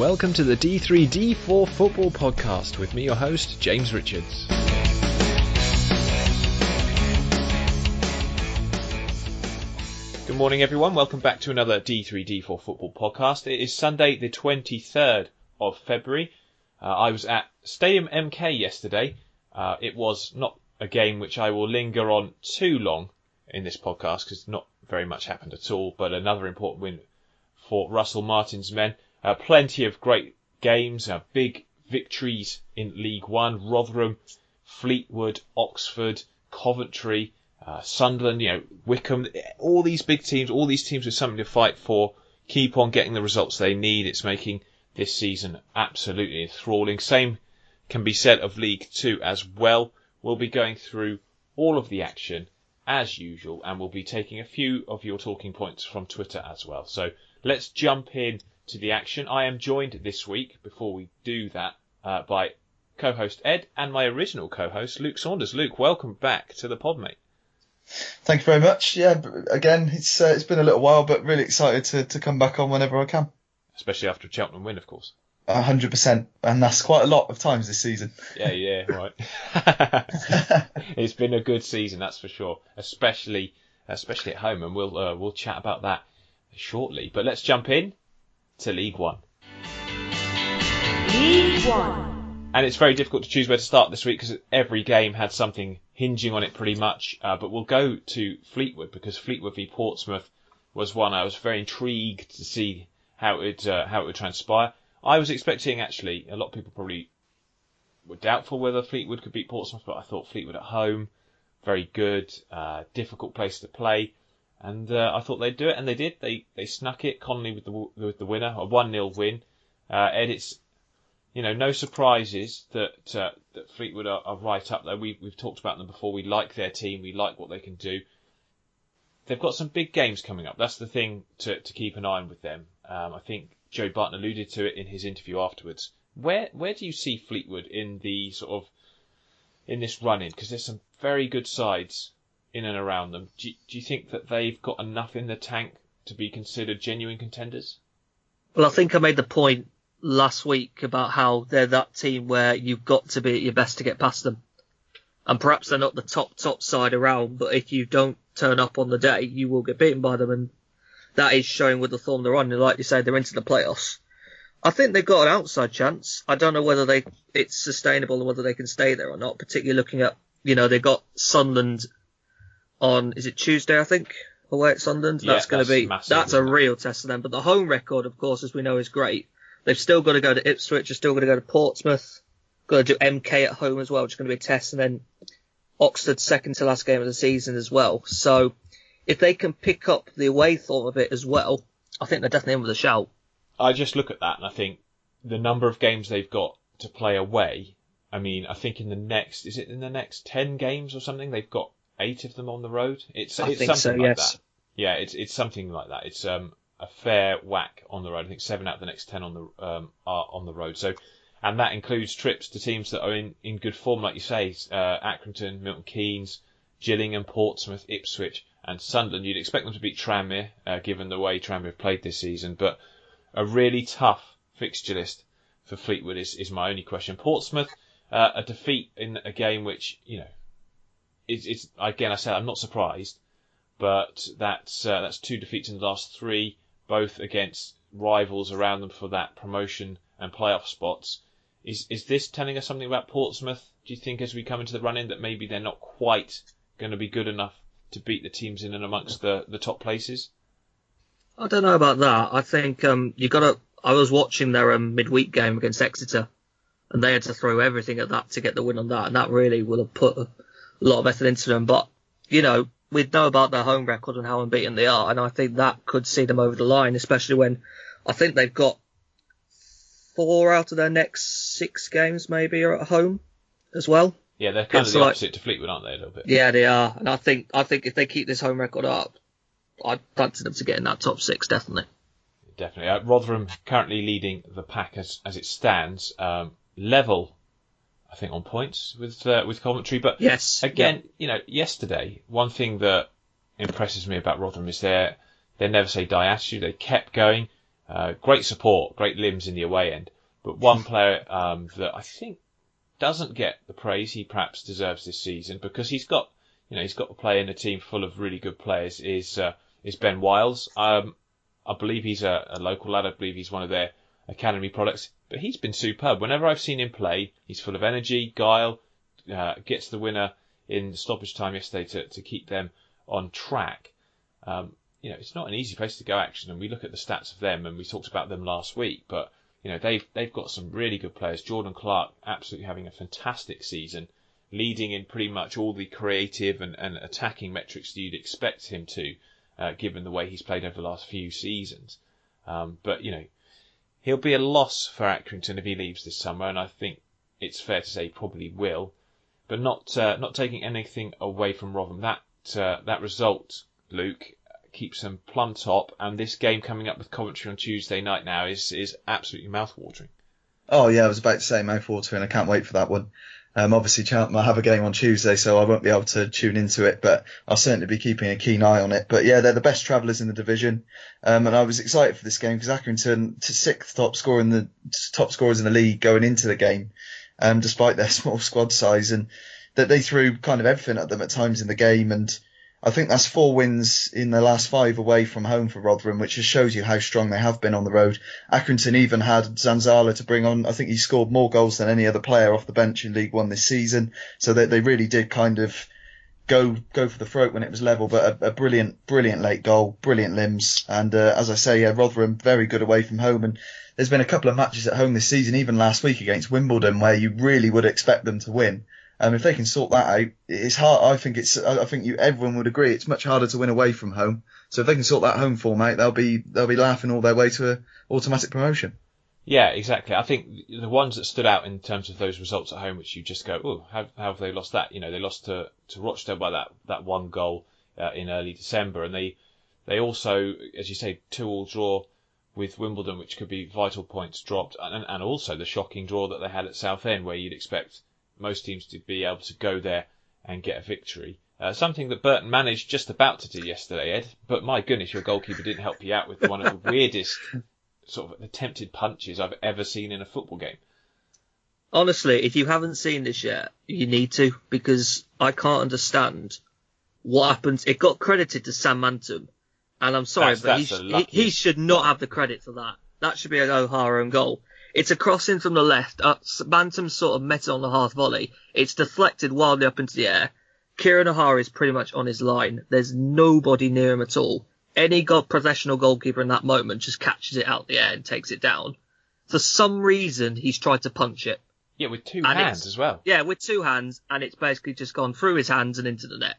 welcome to the D3D4 Football Podcast with me, your host, James Richards. Good morning everyone, welcome back to another D3D4 Football Podcast. It is Sunday the 23rd of February. I was at Stadium MK yesterday. It was not a game which I will linger on too long in this podcast because not very much happened at all, but another important win for Russell Martin's men. Plenty of great games, big victories in League One. Rotherham, Fleetwood, Oxford, Coventry, Sunderland, Wycombe. All these big teams, all these teams with something to fight for, keep on getting the results they need. It's making this season absolutely enthralling. Same can be said of League Two as well. We'll be going through all of the action as usual, and we'll be taking a few of your talking points from Twitter as well. So let's jump in to the action. I am joined this week, before we do that, by co-host Ed and my original co-host Luke Saunders. Luke, welcome back to the pod, mate. Thank you very much. Yeah, again, it's been a little while, but really excited to come back on whenever I can. Especially after a Cheltenham win, of course. 100%, and that's quite a lot of times this season. Yeah, right. It's been a good season, that's for sure. Especially at home, and we'll chat about that shortly. But let's jump in to League One. League One. And it's very difficult to choose where to start this week because every game had something hinging on it pretty much. But we'll go to Fleetwood because Fleetwood v Portsmouth was one I was very intrigued to see how it would transpire. I was expecting, actually, a lot of people probably were doubtful whether Fleetwood could beat Portsmouth, but I thought Fleetwood at home, very good, difficult place to play, and I thought they'd do it, and they did. They snuck it. Connolly with the winner, a 1-0 win. Ed, it's no surprises that Fleetwood are right up there. We've talked about them before. We like their team. We like what they can do. They've got some big games coming up. That's the thing to keep an eye on with them. I think Joe Barton alluded to it in his interview afterwards. Where do you see Fleetwood in the in this run-in? Because there's some very good sides in and around them. Do you think that they've got enough in the tank to be considered genuine contenders? Well, I think I made the point last week about how they're that team where you've got to be at your best to get past them. And perhaps they're not the top side around, but if you don't turn up on the day, you will get beaten by them. And that is showing with the form they're on. And like you say, they're into the playoffs. I think they've got an outside chance. I don't know whether it's sustainable and whether they can stay there or not, particularly looking at, they've got Sunderland on, is it Tuesday, I think, away at Sunderland? Yeah, that's going to be, massive, that's a real test for them. But the home record, of course, as we know, is great. They've still got to go to Ipswich, they're still got to go to Portsmouth, got to do MK at home as well, which is going to be a test, and then Oxford's second to last game of the season as well. So if they can pick up the away form of it as well, I think they're definitely in with a shout. I just look at that and I think the number of games they've got to play away, I think in the next 10 games or something, they've got 8 of them on the road. It's something so, like yes. that. Yeah, it's something like that. It's a fair whack on the road. I think 7 out of the next 10 are on the road. So, and that includes trips to teams that are in good form, like you say, Accrington, Milton Keynes, Gillingham, Portsmouth, Ipswich, and Sunderland. You'd expect them to beat Tranmere, given the way Tranmere have played this season, but a really tough fixture list for Fleetwood is my only question. Portsmouth, a defeat in a game which, it's again, I said I'm not surprised, but that's 2 defeats in the last 3, both against rivals around them for that promotion and playoff spots. Is this telling us something about Portsmouth? Do you think as we come into the run-in that maybe they're not quite going to be good enough to beat the teams in and amongst the top places? I don't know about that. I think I was watching their midweek game against Exeter, and they had to throw everything at that to get the win on that, and that really would have put a lot of effort into them. But, we know about their home record and how unbeaten they are, and I think that could see them over the line, especially when I think they've got 4 out of their next 6 games maybe are at home as well. Yeah, they're kind of the opposite to Fleetwood, aren't they, a little bit? Yeah, they are. And I think if they keep this home record up, I'd fancy them to get in that top 6, definitely. Definitely. Rotherham currently leading the pack as it stands, level, I think, on points with Coventry. But yes, again, yesterday, one thing that impresses me about Rotherham is their never say die attitude. They kept going. Great support, great limbs in the away end. But one player that I think doesn't get the praise he perhaps deserves this season, because he's got to play in a team full of really good players, is Ben Wiles. I believe he's a local lad. I believe he's one of their academy products. But he's been superb. Whenever I've seen him play, he's full of energy, guile, gets the winner in stoppage time yesterday to keep them on track. It's not an easy place to go, actually, and we look at the stats of them, and we talked about them last week, but they've got some really good players. Jordan Clark absolutely having a fantastic season, leading in pretty much all the creative and attacking metrics that you'd expect him to, given the way he's played over the last few seasons. But he'll be a loss for Accrington if he leaves this summer, and I think it's fair to say he probably will. But not taking anything away from Rotherham. That result, Luke, keeps them plumb top, and this game coming up with Coventry on Tuesday night now is absolutely mouth-watering. Oh yeah, I was about to say mouth-watering. I can't wait for that one. Obviously, Cheltenham have a game on Tuesday, so I won't be able to tune into it, but I'll certainly be keeping a keen eye on it. But yeah, they're the best travellers in the division, and I was excited for this game because Accrington, sixth top scorers in the league going into the game, despite their small squad size, and that they threw kind of everything at them at times in the game. And I think that's 4 wins in the last 5 away from home for Rotherham, which just shows you how strong they have been on the road. Accrington even had Zanzala to bring on. I think he scored more goals than any other player off the bench in League One this season. So they really did kind of go for the throat when it was level, but a brilliant late goal, brilliant limbs. And as I say, Rotherham very good away from home. And there's been a couple of matches at home this season, even last week against Wimbledon, where you really would expect them to win. If they can sort that out, it's hard. I think everyone would agree it's much harder to win away from home. So if they can sort that home form out, they'll be laughing all their way to an automatic promotion. Yeah, exactly. I think the ones that stood out in terms of those results at home, which you just go, oh, how have they lost that? They lost to Rochdale by that one goal in early December, and they also, as you say, 2-2 draw with Wimbledon, which could be vital points dropped, and also the shocking draw that they had at Southend, where you'd expect most teams to be able to go there and get a victory. Something that Burton managed just about to do yesterday, Ed. But my goodness, your goalkeeper didn't help you out with one of the weirdest sort of attempted punches I've ever seen in a football game. Honestly, if you haven't seen this yet, you need to, because I can't understand what happens. It got credited to Sam Mantum, and I'm sorry, but he should not have the credit for that. That should be an O'Hara own goal. It's a crossing from the left. Bantam sort of met it on the half volley. It's deflected wildly up into the air. Kieran O'Hara is pretty much on his line. There's nobody near him at all. Any professional goalkeeper in that moment just catches it out the air and takes it down. For some reason, he's tried to punch it. Yeah, with two hands as well. Yeah, with 2 hands, and it's basically just gone through his hands and into the net.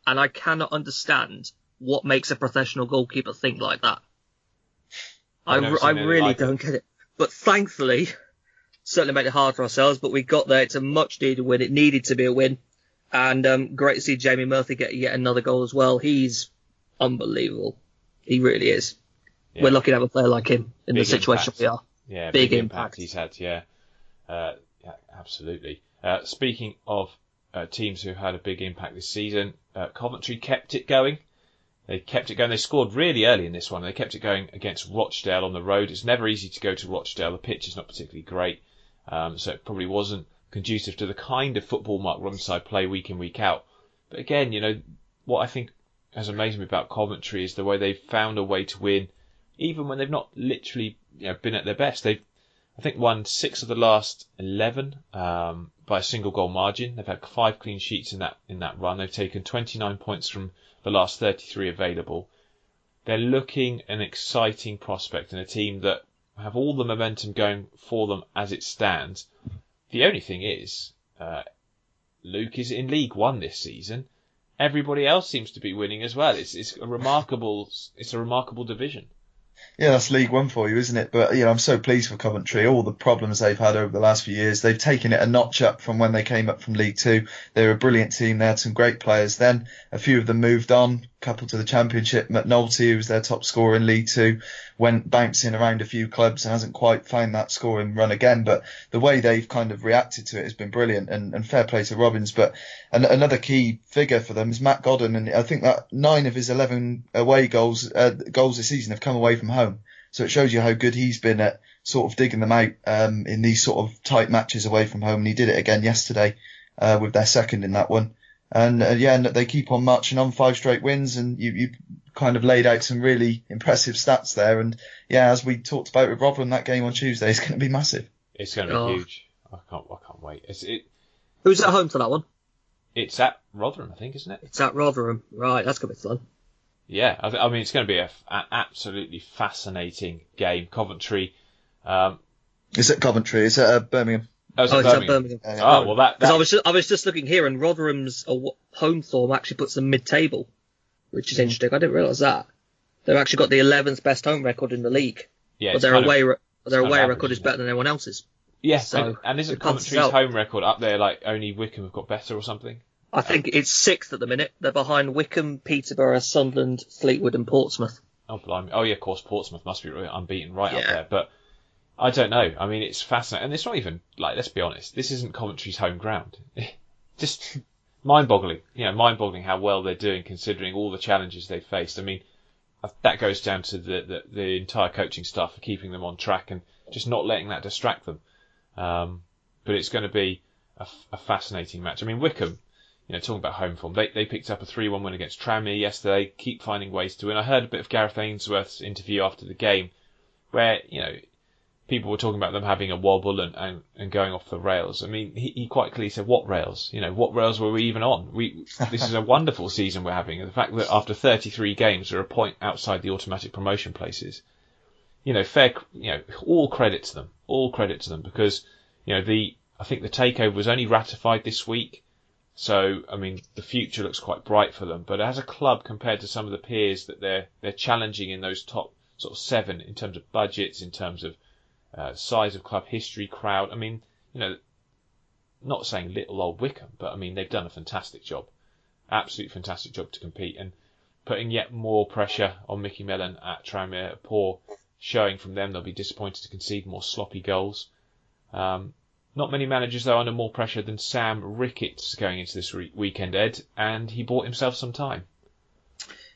And I cannot understand what makes a professional goalkeeper think like that. I really don't get it. But thankfully, certainly made it hard for ourselves, but we got there. It's a much needed win. It needed to be a win. And great to see Jamie Murphy get yet another goal as well. He's unbelievable. He really is. Yeah. We're lucky to have a player like him in the situation we are. Yeah, big impact he's had, yeah. Yeah, absolutely. Speaking of teams who had a big impact this season, Coventry kept it going. They kept it going. They scored really early in this one. They kept it going against Rochdale on the road. It's never easy to go to Rochdale. The pitch is not particularly great, so it probably wasn't conducive to the kind of football Mark Rumside play week in, week out. But again, what I think has amazed me about Coventry is the way they've found a way to win, even when they've not literally been at their best. They've, I think, won 6 of the last 11 by a single goal margin. They've had 5 clean sheets in that run. They've taken 29 points from the last 33 available. They're looking an exciting prospect and a team that have all the momentum going for them as it stands. The only thing is, Luke is in League One this season. Everybody else seems to be winning as well. It's a remarkable division. Yeah, that's League One for you, isn't it? But I'm so pleased for Coventry. All the problems they've had over the last few years, they've taken it a notch up from when they came up from League Two. They were a brilliant team. They had some great players. Then a few of them moved on, a couple to the Championship. McNulty, who was their top scorer in League Two, went bouncing around a few clubs and hasn't quite found that scoring run again. But the way they've kind of reacted to it has been brilliant, and fair play to Robbins. But another key figure for them is Matt Godden, and I think that 9 of his 11 away goals this season have come away from home. So it shows you how good he's been at sort of digging them out in these sort of tight matches away from home. And he did it again yesterday with their second in that one. And and they keep on marching on, 5 straight wins, and you kind of laid out some really impressive stats there. And as we talked about with Rotherham, that game on Tuesday is going to be massive. It's going to be huge. I can't wait. Who's at home for that one? It's at Rotherham, I think, isn't it? It's at Rotherham, right? That's going to be fun. Yeah, I mean, it's going to be an absolutely fascinating game. Coventry. Is it Coventry? Is it Birmingham? Oh, it's at Birmingham. Well, because I was just looking here, and Rotherham's home form actually puts them mid-table, which is interesting. I didn't realise that. They've actually got the 11th best home record in the league. Yeah, but their away record is better than anyone else's. Yeah, so and isn't Coventry's home record up there like only Wycombe have got better or something? I think it's 6th at the minute. They're behind Wycombe, Peterborough, Sunderland, Fleetwood and Portsmouth. Oh, blimey. Oh, yeah, of course, Portsmouth must be unbeaten up there. But I don't know. I mean, it's fascinating. And it's not even, let's be honest, this isn't Coventry's home ground. Just mind-boggling. Mind-boggling how well they're doing considering all the challenges they've faced. I mean, that goes down to the entire coaching staff for keeping them on track and just not letting that distract them. But it's going to be a fascinating match. I mean, Wycombe, talking about home form, they picked up a 3-1 win against Tranmere yesterday, keep finding ways to win. I heard a bit of Gareth Ainsworth's interview after the game where, people were talking about them having a wobble and going off the rails. I mean, he quite clearly said, what rails? What rails were we even on? This is a wonderful season we're having. And the fact that after 33 games, we're a point outside the automatic promotion places. All credit to them because, I think the takeover was only ratified this week. So, I mean, the future looks quite bright for them. But as a club, compared to some of the peers that they're challenging in those top sort of 7 in terms of budgets, in terms of size of club history, crowd. I mean, not saying little old Wycombe, but I mean, they've done a fantastic job. Absolutely fantastic job to compete and putting yet more pressure on Mickey Mellon at Tranmere. A poor showing from them. They'll be disappointed to concede more sloppy goals. Not many managers, though, under more pressure than Sam Ricketts going into this weekend, Ed, and he bought himself some time.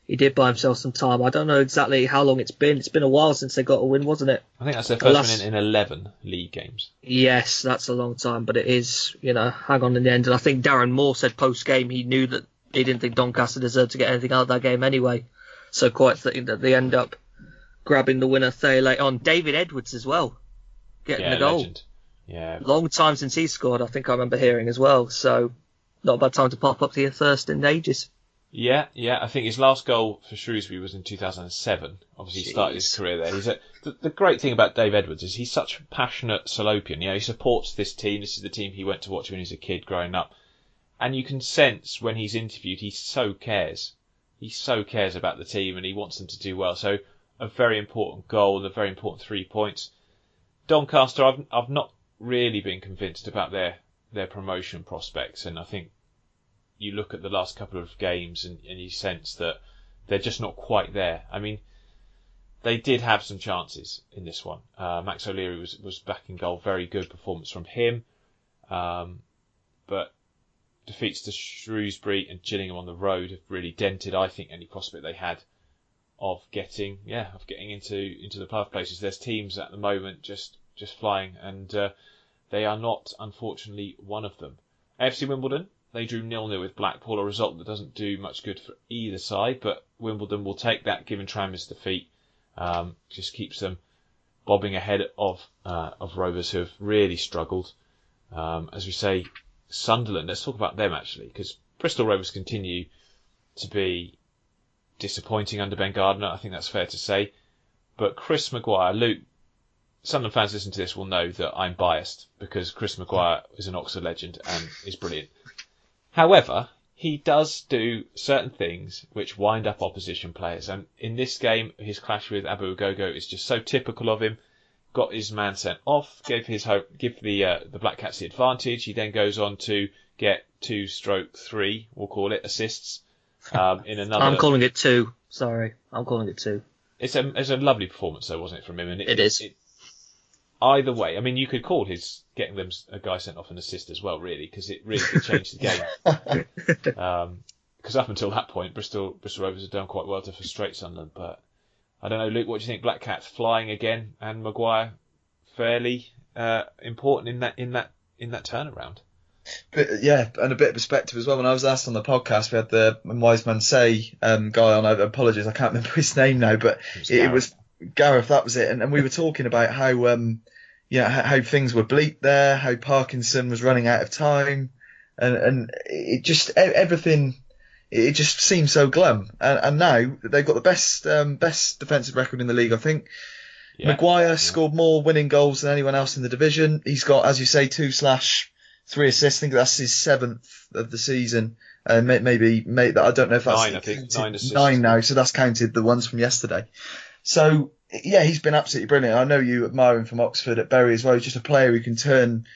He did buy himself some time. I don't know exactly how long it's been. It's been a while since they got a win, wasn't it? I think that's their first win in 11 league games. Yes, that's a long time, but it is, hang on in the end. And I think Darren Moore said post-game he knew that he didn't think Doncaster deserved to get anything out of that game anyway. So quite fitting that they end up grabbing the winner fairly late on. David Edwards as well, getting the goal. Legend. Yeah. Long time since he scored, I think I remember hearing as well. So not a bad time to pop up to your first in ages. Yeah. I think his last goal for Shrewsbury was in 2007. Obviously, he started his career there. The great thing about Dave Edwards is he's such a passionate Salopian. He supports this team. This is the team he went to watch when he was a kid growing up. And you can sense when he's interviewed, he so cares. He so cares about the team and he wants them to do well. So a very important goal and a very important 3 points. Doncaster, I've not really been convinced about their promotion prospects, and I think you look at the last couple of games and you sense that they're just not quite there. I mean, they did have some chances in this one. Max O'Leary was back in goal, very good performance from him, but defeats to Shrewsbury and Gillingham on the road have really dented, I think, any prospect they had of getting into the playoff places. There's teams at the moment just flying, and they are not, unfortunately, one of them. AFC Wimbledon, they drew 0-0 with Blackpool, a result that doesn't do much good for either side, but Wimbledon will take that given Tranmere's defeat. Just keeps them bobbing ahead of Rovers, who have really struggled. As we say, Sunderland, let's talk about them actually, because Bristol Rovers continue to be disappointing under Ben Gardner, I think that's fair to say. But Chris Maguire, Luke, Sunderland fans listen to this will know that I'm biased because Chris Maguire is an Oxford legend and is brilliant. However, he does do certain things which wind up opposition players, and in this game, his clash with Abu Gogo is just so typical of him. Got his man sent off, give the Black Cats the advantage. He then goes on to get 2/3, we'll call it, assists. In another, I'm calling it 2. Sorry, I'm calling it 2. It's a lovely performance, though, wasn't it, from him? And it is. Either way, I mean, you could call his getting them a guy sent off an assist as well, really, because it really could change the game. Because up until that point, Bristol Rovers had done quite well to frustrate Sunderland, but I don't know, Luke, what do you think? Black Cats flying again, and Maguire fairly important in that turnaround. But, yeah, and a bit of perspective as well. When I was asked on the podcast, we had the Wise Man Say guy on. I apologise, I can't remember his name now, but it was Gareth. That was it. And we were talking about how how things were bleak there, how Parkinson was running out of time, and it just everything. It just seems so glum. And now they've got the best defensive record in the league, I think. Yeah. Maguire scored more winning goals than anyone else in the division. He's got, as you say, 2/3 assists. I think that's his 7th of the season. Maybe I don't know if that's 9. I think 9 assists. 9 now. So that's counted the ones from yesterday. So yeah, he's been absolutely brilliant. I know you admire him from Oxford at Bury as well. He's just a player who can turn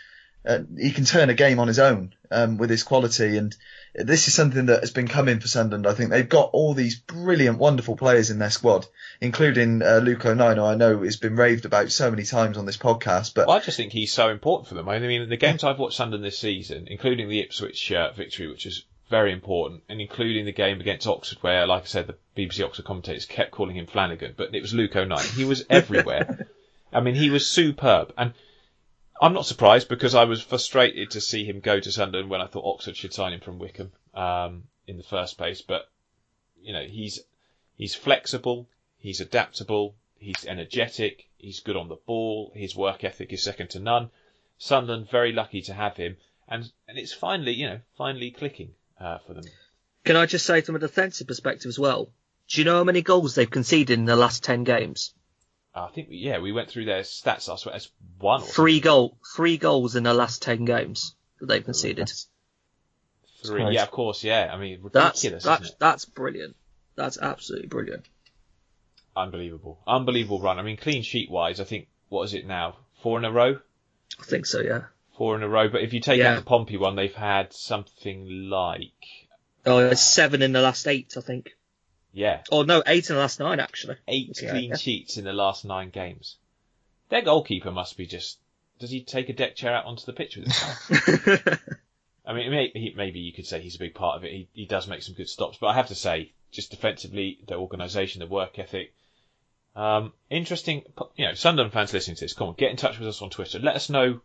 a game on his own with his quality, and this is something that has been coming for Sunderland. I think they've got all these brilliant, wonderful players in their squad, including Luke O'Neill, who I know has been raved about so many times on this podcast. But I just think he's so important for them. I mean, the games I've watched Sunderland this season, including the Ipswich victory, which is very important, and including the game against Oxford, where, like I said, the BBC Oxford commentators kept calling him Flanagan, but it was Luke O'Neill. He was everywhere. I mean, he was superb. And I'm not surprised, because I was frustrated to see him go to Sunderland when I thought Oxford should sign him from Wycombe in the first place. But he's flexible, he's adaptable, he's energetic, he's good on the ball, his work ethic is second to none. Sunderland very lucky to have him, and it's finally clicking for them. Can I just say from a defensive perspective as well? Do you know how many goals they've conceded in the last 10 games? I think, we went through their stats last week. That's 1 or 3 goals in the last 10 games that they've conceded. 3, yeah, of course, yeah. I mean, ridiculous. That's brilliant. That's absolutely brilliant. Unbelievable run. I mean, clean sheet wise, I think, what is it now? 4 in a row? I think so, yeah. 4 in a row. But if you take out the Pompey one, they've had something like... it's 7 in the last 8, I think. Yeah. Oh, no, 8 in the last 9, actually. 8 clean sheets in the last 9 games. Their goalkeeper must be just... Does he take a deck chair out onto the pitch with himself? I mean, maybe you could say he's a big part of it. He does make some good stops. But I have to say, just defensively, the organisation, the work ethic... interesting... Sunderland fans listening to this, come on, get in touch with us on Twitter. Let us know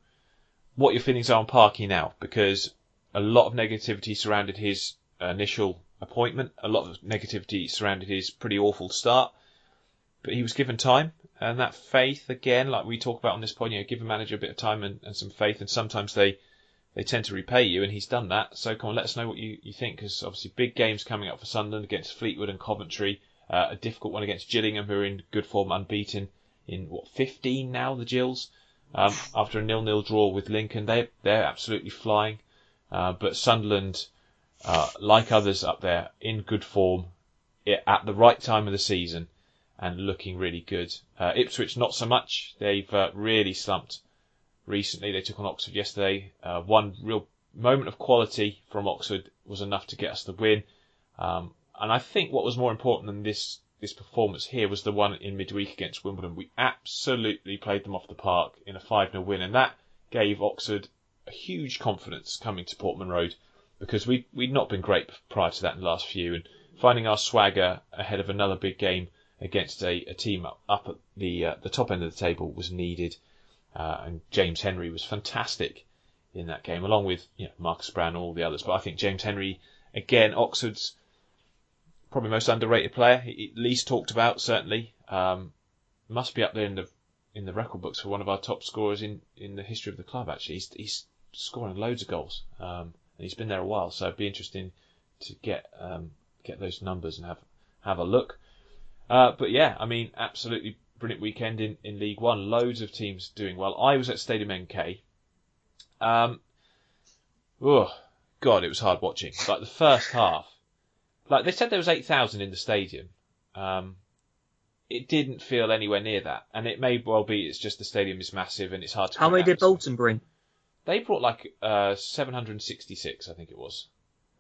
what your feelings are on Parky now, because a lot of negativity surrounded his initial appointment. A lot of negativity surrounded his pretty awful start, but he was given time, and that faith, again, like we talk about on this pod, give a manager a bit of time and some faith, and sometimes they tend to repay you, and he's done that. So come on, let us know what you think, because obviously big games coming up for Sunderland against Fleetwood and Coventry, a difficult one against Gillingham, who are in good form, unbeaten in 15 now, the Gills, after a 0-0 draw with Lincoln. They're absolutely flying, but Sunderland, like others up there, in good form at the right time of the season and looking really good. Ipswich, not so much. They've really slumped recently. They took on Oxford yesterday. One real moment of quality from Oxford was enough to get us the win. And I think what was more important than this performance here was the one in midweek against Wimbledon. We absolutely played them off the park in a 5-0 win, and that gave Oxford a huge confidence coming to Portman Road, because we'd not been great prior to that in the last few, and finding our swagger ahead of another big game against a team up at the top end of the table was needed, and James Henry was fantastic in that game, along with Marcus Brown and all the others. But I think James Henry, again, Oxford's probably most underrated player, least talked about, certainly. Must be up there in the record books for one of our top scorers in the history of the club, actually. He's scoring loads of goals. And he's been there a while, so it'd be interesting to get those numbers and have a look. But yeah, I mean, absolutely brilliant weekend in League One. Loads of teams doing well. I was at Stadium MK. God, it was hard watching. Like the first half, like they said there was 8,000 in the stadium. It didn't feel anywhere near that, and it may well be it's just the stadium is massive and it's hard to. How many did Bolton bring? They brought like 766, I think it was.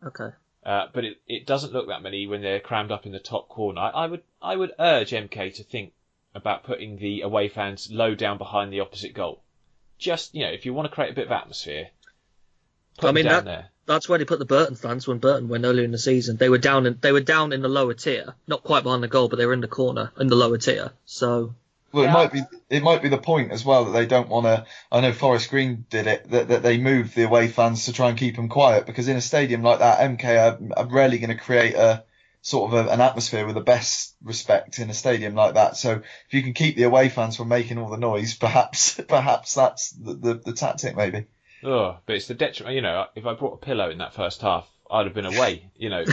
Okay. But it doesn't look that many when they're crammed up in the top corner. I would urge MK to think about putting the away fans low down behind the opposite goal. Just if you want to create a bit of atmosphere, Put them down there. That's where they put the Burton fans when Burton went earlier in the season. They were down in the lower tier, not quite behind the goal, but they were in the corner in the lower tier. So. Well, it might be the point as well that they don't want to. I know Forest Green did it, that they moved the away fans to try and keep them quiet, because in a stadium like that, MK are rarely going to create a sort of an atmosphere with the best respect in a stadium like that. So if you can keep the away fans from making all the noise, perhaps that's the tactic maybe. Oh, but it's the detriment. You know, if I brought a pillow in that first half, I'd have been away. You know,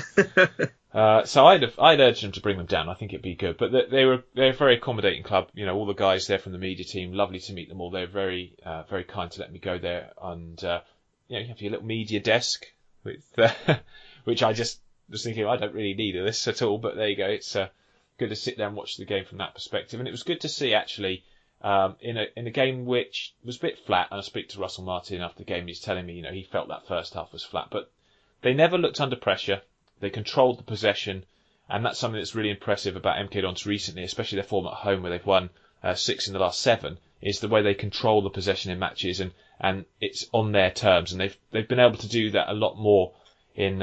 so I'd urge them to bring them down. I think it'd be good. But they're a very accommodating club. You know, all the guys there from the media team, lovely to meet them all. They're very very kind to let me go there, and you have your little media desk with which I just was thinking I don't really need this at all. But there you go. It's good to sit there and watch the game from that perspective, and it was good to see actually. In a game which was a bit flat, and I speak to Russell Martin after the game, he's telling me, you know, he felt that first half was flat, but they never looked under pressure. They controlled the possession, and that's something that's really impressive about MK Dons recently, especially their form at home where they've won 6 in the last 7, is the way they control the possession in matches, and it's on their terms, and they've been able to do that a lot more in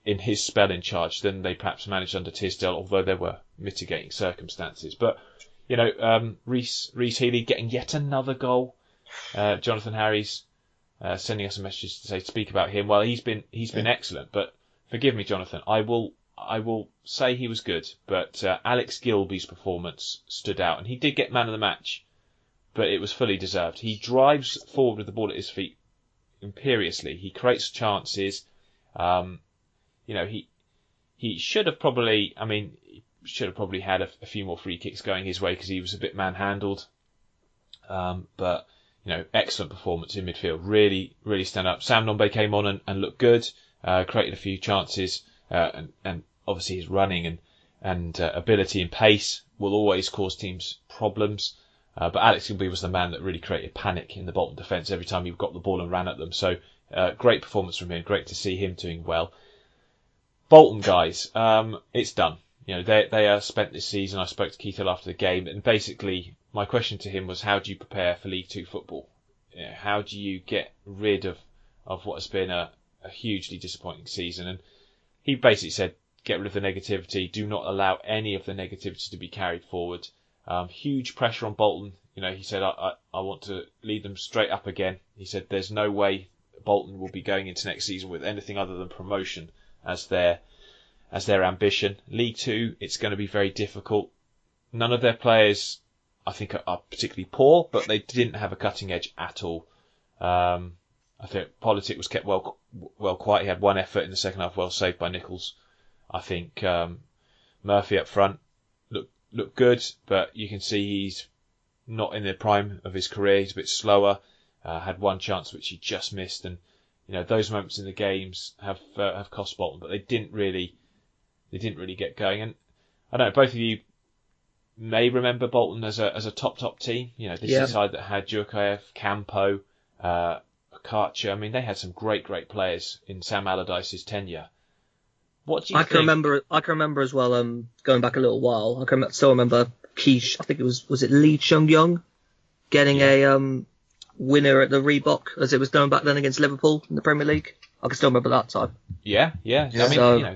his spell in charge than they perhaps managed under Tisdale, although there were mitigating circumstances. But you know, Reece Healy getting yet another goal. Jonathan Harries sending us a message to speak about him. Well, he's been excellent, but forgive me, Jonathan. I will say he was good, but Alex Gilby's performance stood out, and he did get man of the match, but it was fully deserved. He drives forward with the ball at his feet imperiously. He creates chances. You know, he should have probably. I mean. Should have probably had a few more free kicks going his way because he was a bit manhandled. But, you know, excellent performance in midfield. Really, really stand up. Sam Nombe came on and looked good, created a few chances, and obviously his running and ability and pace will always cause teams problems. But Alex Gilby was the man that really created panic in the Bolton defence every time he got the ball and ran at them. So, great performance from him. Great to see him doing well. Bolton guys, it's done. You know, they are spent this season. I spoke to Keith Hill after the game, and basically my question to him was, how do you prepare for League Two football? You know, how do you get rid of what has been a hugely disappointing season? And he basically said, get rid of the negativity. Do not allow any of the negativity to be carried forward. Huge pressure on Bolton. You know, he said, I want to lead them straight up again. He said, there's no way Bolton will be going into next season with anything other than promotion as their ambition. League Two, it's going to be very difficult. None of their players, I think, are particularly poor, but they didn't have a cutting edge at all. I think Politic was kept well quiet. He had one effort in the second half, well saved by Nichols. I think Murphy up front looked good, but you can see he's not in the prime of his career. He's a bit slower. Had one chance which he just missed, and you know those moments in the games have cost Bolton, but they didn't really get going. And I don't know, both of you may remember Bolton as a top team. You know, this is a side that had Djurkaeff, Campo, Karcher. I mean, they had some great players in Sam Allardyce's tenure. What do you think? I can remember as well. Going back a little while, I can still remember Quiche. I think it was it Lee Chung-Young getting a winner at the Reebok as it was going back then against Liverpool in the Premier League. I can still remember that time. Yeah. I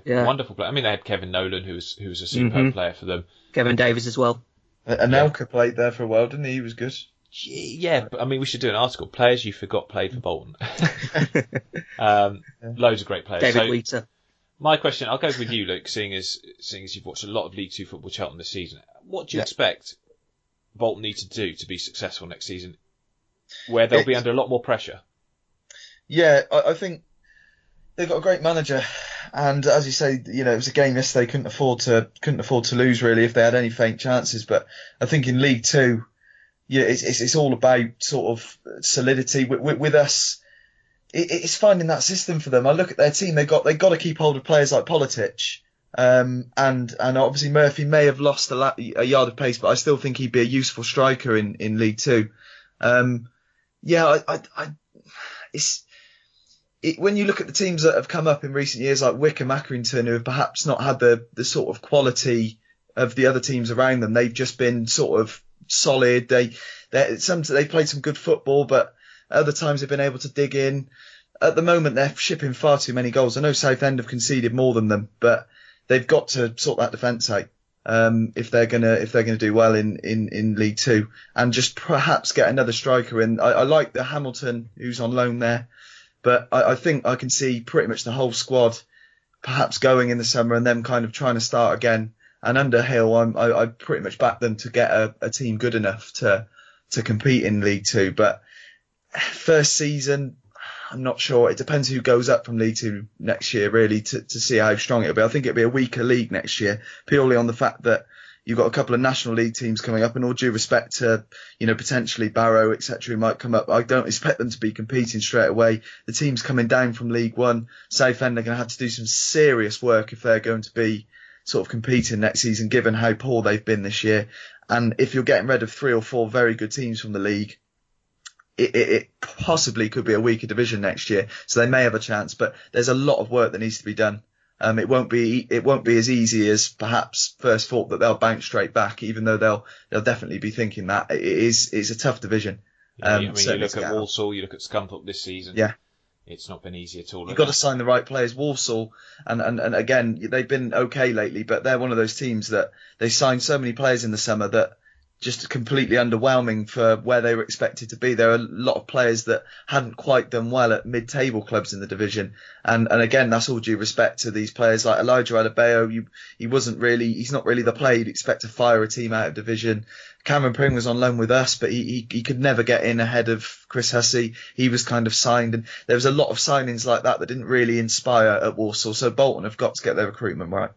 mean, wonderful player. I mean, they had Kevin Nolan, who was a superb player for them. Kevin Davies as well. Anelka played there for a while, didn't he? He was good. Yeah, but I mean, we should do an article. Players you forgot played for Bolton. Loads of great players. David Wheater. My question, I'll go with you, Luke, seeing as you've watched a lot of League Two football, Cheltenham this season. What do you expect Bolton need to do to be successful next season, where they'll be under a lot more pressure? Yeah, I think they've got a great manager, and as you say, you know, it was a game yesterday. Couldn't afford to lose really if they had any faint chances. But I think in League Two, yeah, it's all about sort of solidity. With us, it's finding that system for them. I look at their team; they've got to keep hold of players like Politic, and obviously Murphy may have lost a yard of pace, but I still think he'd be a useful striker in League Two. When you look at the teams that have come up in recent years, like Wycombe, Accrington, who have perhaps not had the sort of quality of the other teams around them, they've just been sort of solid. They've played some good football, but other times they've been able to dig in. at the moment they're shipping far too many goals. I know Southend have conceded more than them, but they've got to sort that defence out if they're gonna do well in League Two, and just perhaps get another striker in. I like the Hamilton who's on loan there, but I think I can see pretty much the whole squad perhaps going in the summer and them kind of trying to start again. And Underhill, I pretty much back them to get a team good enough to compete in League Two. But first season, I'm not sure. It depends who goes up from League Two next year, really, to see how strong it'll be. I think it'll be a weaker league next year, purely on the fact that you've got a couple of National League teams coming up, and all due respect to, potentially Barrow, etc., who might come up, I don't expect them to be competing straight away. The teams coming down from League One, Southend are going to have to do some serious work if they're going to be sort of competing next season, given how poor they've been this year. And if you're getting rid of 3 or 4 very good teams from the league, it possibly could be a weaker division next year. So they may have a chance, but there's a lot of work that needs to be done. It won't be as easy as perhaps first thought, that they'll bounce straight back, even though they'll definitely be thinking that. It's a tough division. Yeah, you look at Walsall, you look at Scunthorpe this season. Yeah. It's not been easy at all. You've got to sign the right players. Walsall, and again, they've been okay lately, but they're one of those teams that they signed so many players in the summer that just completely underwhelming for where they were expected to be. There are a lot of players that hadn't quite done well at mid-table clubs in the division. And again, that's all due respect to these players like Elijah Adebayo. He's not really the player you'd expect to fire a team out of division. Cameron Pring was on loan with us, but he could never get in ahead of Chris Hussey. He was kind of signed, and there was a lot of signings like that didn't really inspire at Walsall. So Bolton have got to get their recruitment right.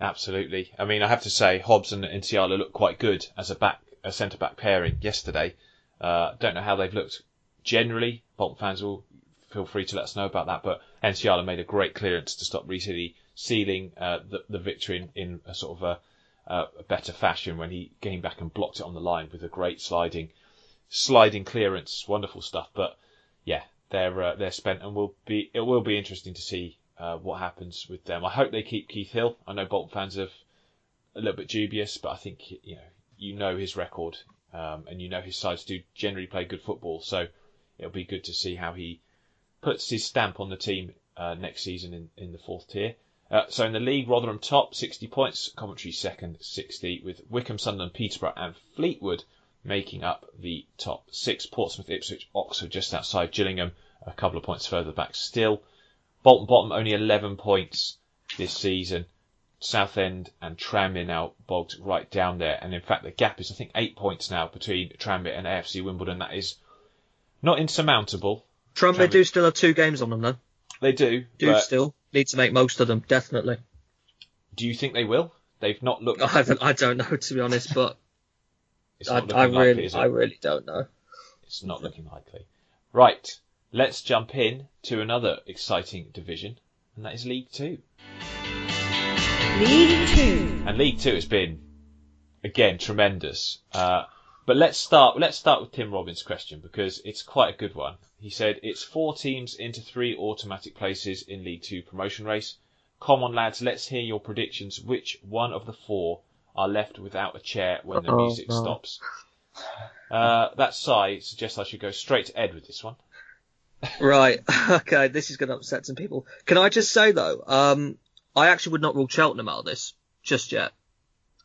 Absolutely. I mean, I have to say, Hobbs and Nsiala looked quite good as a centre-back pairing yesterday. Don't know how they've looked generally. Bolton fans will feel free to let us know about that. But Nsiala made a great clearance to stop recently sealing the victory in a sort of a better fashion when he came back and blocked it on the line with a great sliding clearance. Wonderful stuff. But yeah, they're spent, and it will be interesting to see what happens with them. I hope they keep Keith Hill. I know Bolton fans are a little bit dubious, but I think you know his record, and his sides do generally play good football. So it'll be good to see how he puts his stamp on the team next season in the 4th tier. So in the league, Rotherham top, 60 points. Coventry second, 60, with Wycombe, Sunderland, Peterborough and Fleetwood making up the top 6. Portsmouth, Ipswich, Oxford just outside. Gillingham a couple of points further back still. Bolton bottom, only 11 points this season. Southend and Tranmere now bogged right down there. And in fact, the gap is, I think, 8 points now between Tranmere and AFC Wimbledon. That is not insurmountable. Tranmere do still have 2 games on them, though. They do. Still need to make most of them, definitely. Do you think they will? They've not looked... I don't know, to be honest, but I really don't know. It's not looking likely. Right. Let's jump in to another exciting division, and that is League Two. League Two. And League Two has been, again, tremendous. But let's start with Tim Robbins' question, because it's quite a good one. He said, it's 4 teams into 3 automatic places in League Two promotion race. Come on, lads, let's hear your predictions. Which one of the 4 are left without a chair when the music stops? That sigh suggests I should go straight to Ed with this one. Right. Okay, this is going to upset some people. Can I just say, though, I actually would not rule Cheltenham out of this just yet.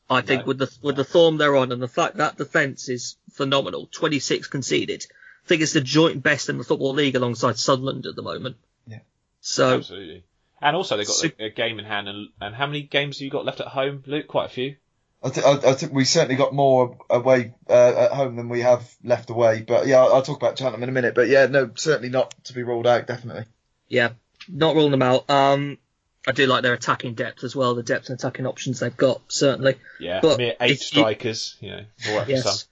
I think with the form they're on and the fact that defence is phenomenal, 26 conceded, I think it's the joint best in the Football League alongside Sunderland at the moment. Yeah. So absolutely. And also they've got a game in hand. And how many games have you got left at home, Luke? Quite a few. I think we certainly got more away at home than we have left away. But yeah, I'll talk about Cheltenham in a minute. But yeah, no, certainly not to be ruled out, definitely. Yeah, not ruling them out. I do like their attacking depth as well, the depth and attacking options they've got, certainly. Yeah, but mere 8 strikers, all right for some.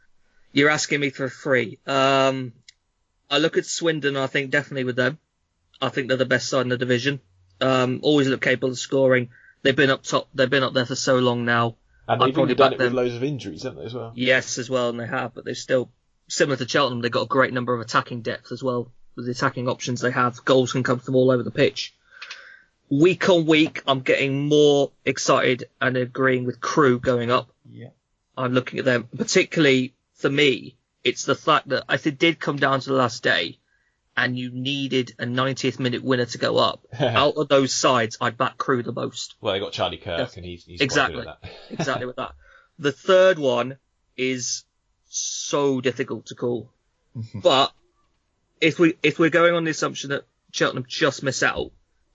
You're asking me for 3. I look at Swindon, I think definitely with them. I think they're the best side in the division. Always look capable of scoring. They've been up top. They've been up there for so long now. And they've even done it with loads of injuries, haven't they, as well? Yes, as well, and they have. But they're still, similar to Cheltenham, they've got a great number of attacking depth as well. With the attacking options they have, goals can come from all over the pitch. Week on week, I'm getting more excited and agreeing with Crewe going up. Yeah. I'm looking at them. Particularly, for me, it's the fact that if it did come down to the last day, and you needed a 90th minute winner to go up, out of those sides, I'd back Crewe the most. Well, they got Charlie Kirk, Yes. and he's Exactly. quite good at that. Exactly with that. The third one is so difficult to call. But if we're going on the assumption that Cheltenham just miss out,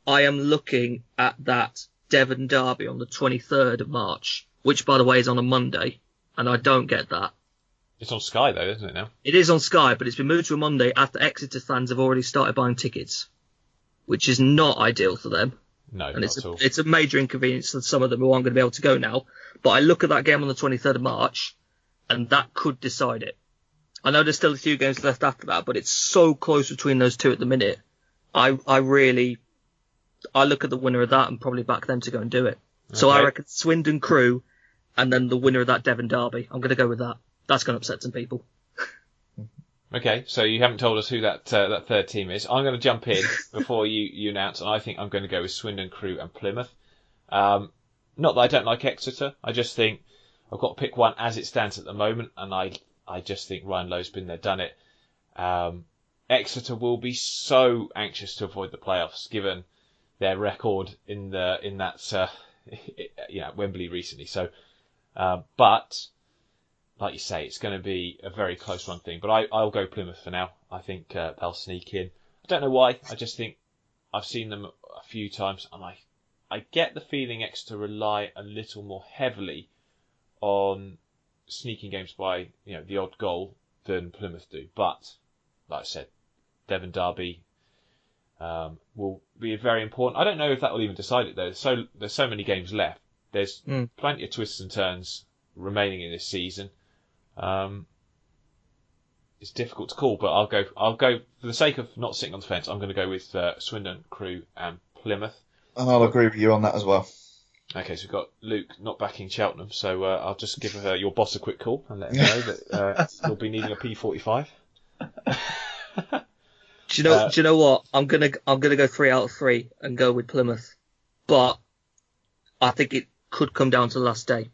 I am looking at that Devon derby on the 23rd of March, which, by the way, is on a Monday, and I don't get that. It's on Sky, though, isn't it, now? It is on Sky, but it's been moved to a Monday after Exeter fans have already started buying tickets, which is not ideal for them. No, And not at all. it's a major inconvenience for some of them who aren't going to be able to go now. But I look at that game on the 23rd of March, and that could decide it. I know there's still a few games left after that, but it's so close between those two at the minute. I look at the winner of that and probably back them to go and do it. So I Okay. reckon Swindon Crewe, and then the winner of that Devon derby. I'm going to go with that. That's going to upset some people. Okay, so you haven't told us who that third team is. I'm going to jump in before you announce, and I think I'm going to go with Swindon, Crewe, and Plymouth. Not that I don't like Exeter. I just think I've got to pick one as it stands at the moment, and I just think Ryan Lowe's been there, done it. Exeter will be so anxious to avoid the playoffs, given their record in that Wembley recently. So, but like you say, it's going to be a very close run thing. But I'll go Plymouth for now. I think they'll sneak in. I don't know why. I just think I've seen them a few times, and I get the feeling Exeter rely a little more heavily on sneaking games by the odd goal than Plymouth do. But like I said, Devon derby will be very important. I don't know if that will even decide it though. There's so many games left. There's plenty of twists and turns remaining in this season. It's difficult to call, but I'll go for the sake of not sitting on the fence. I'm going to go with Swindon, Crewe, and Plymouth. And I'll agree with you on that as well. Okay, so we've got Luke not backing Cheltenham, so I'll just give your boss a quick call and let him know that you'll be needing a P45. Do you know what? I'm gonna go 3 out of 3 and go with Plymouth, but I think it could come down to the last day.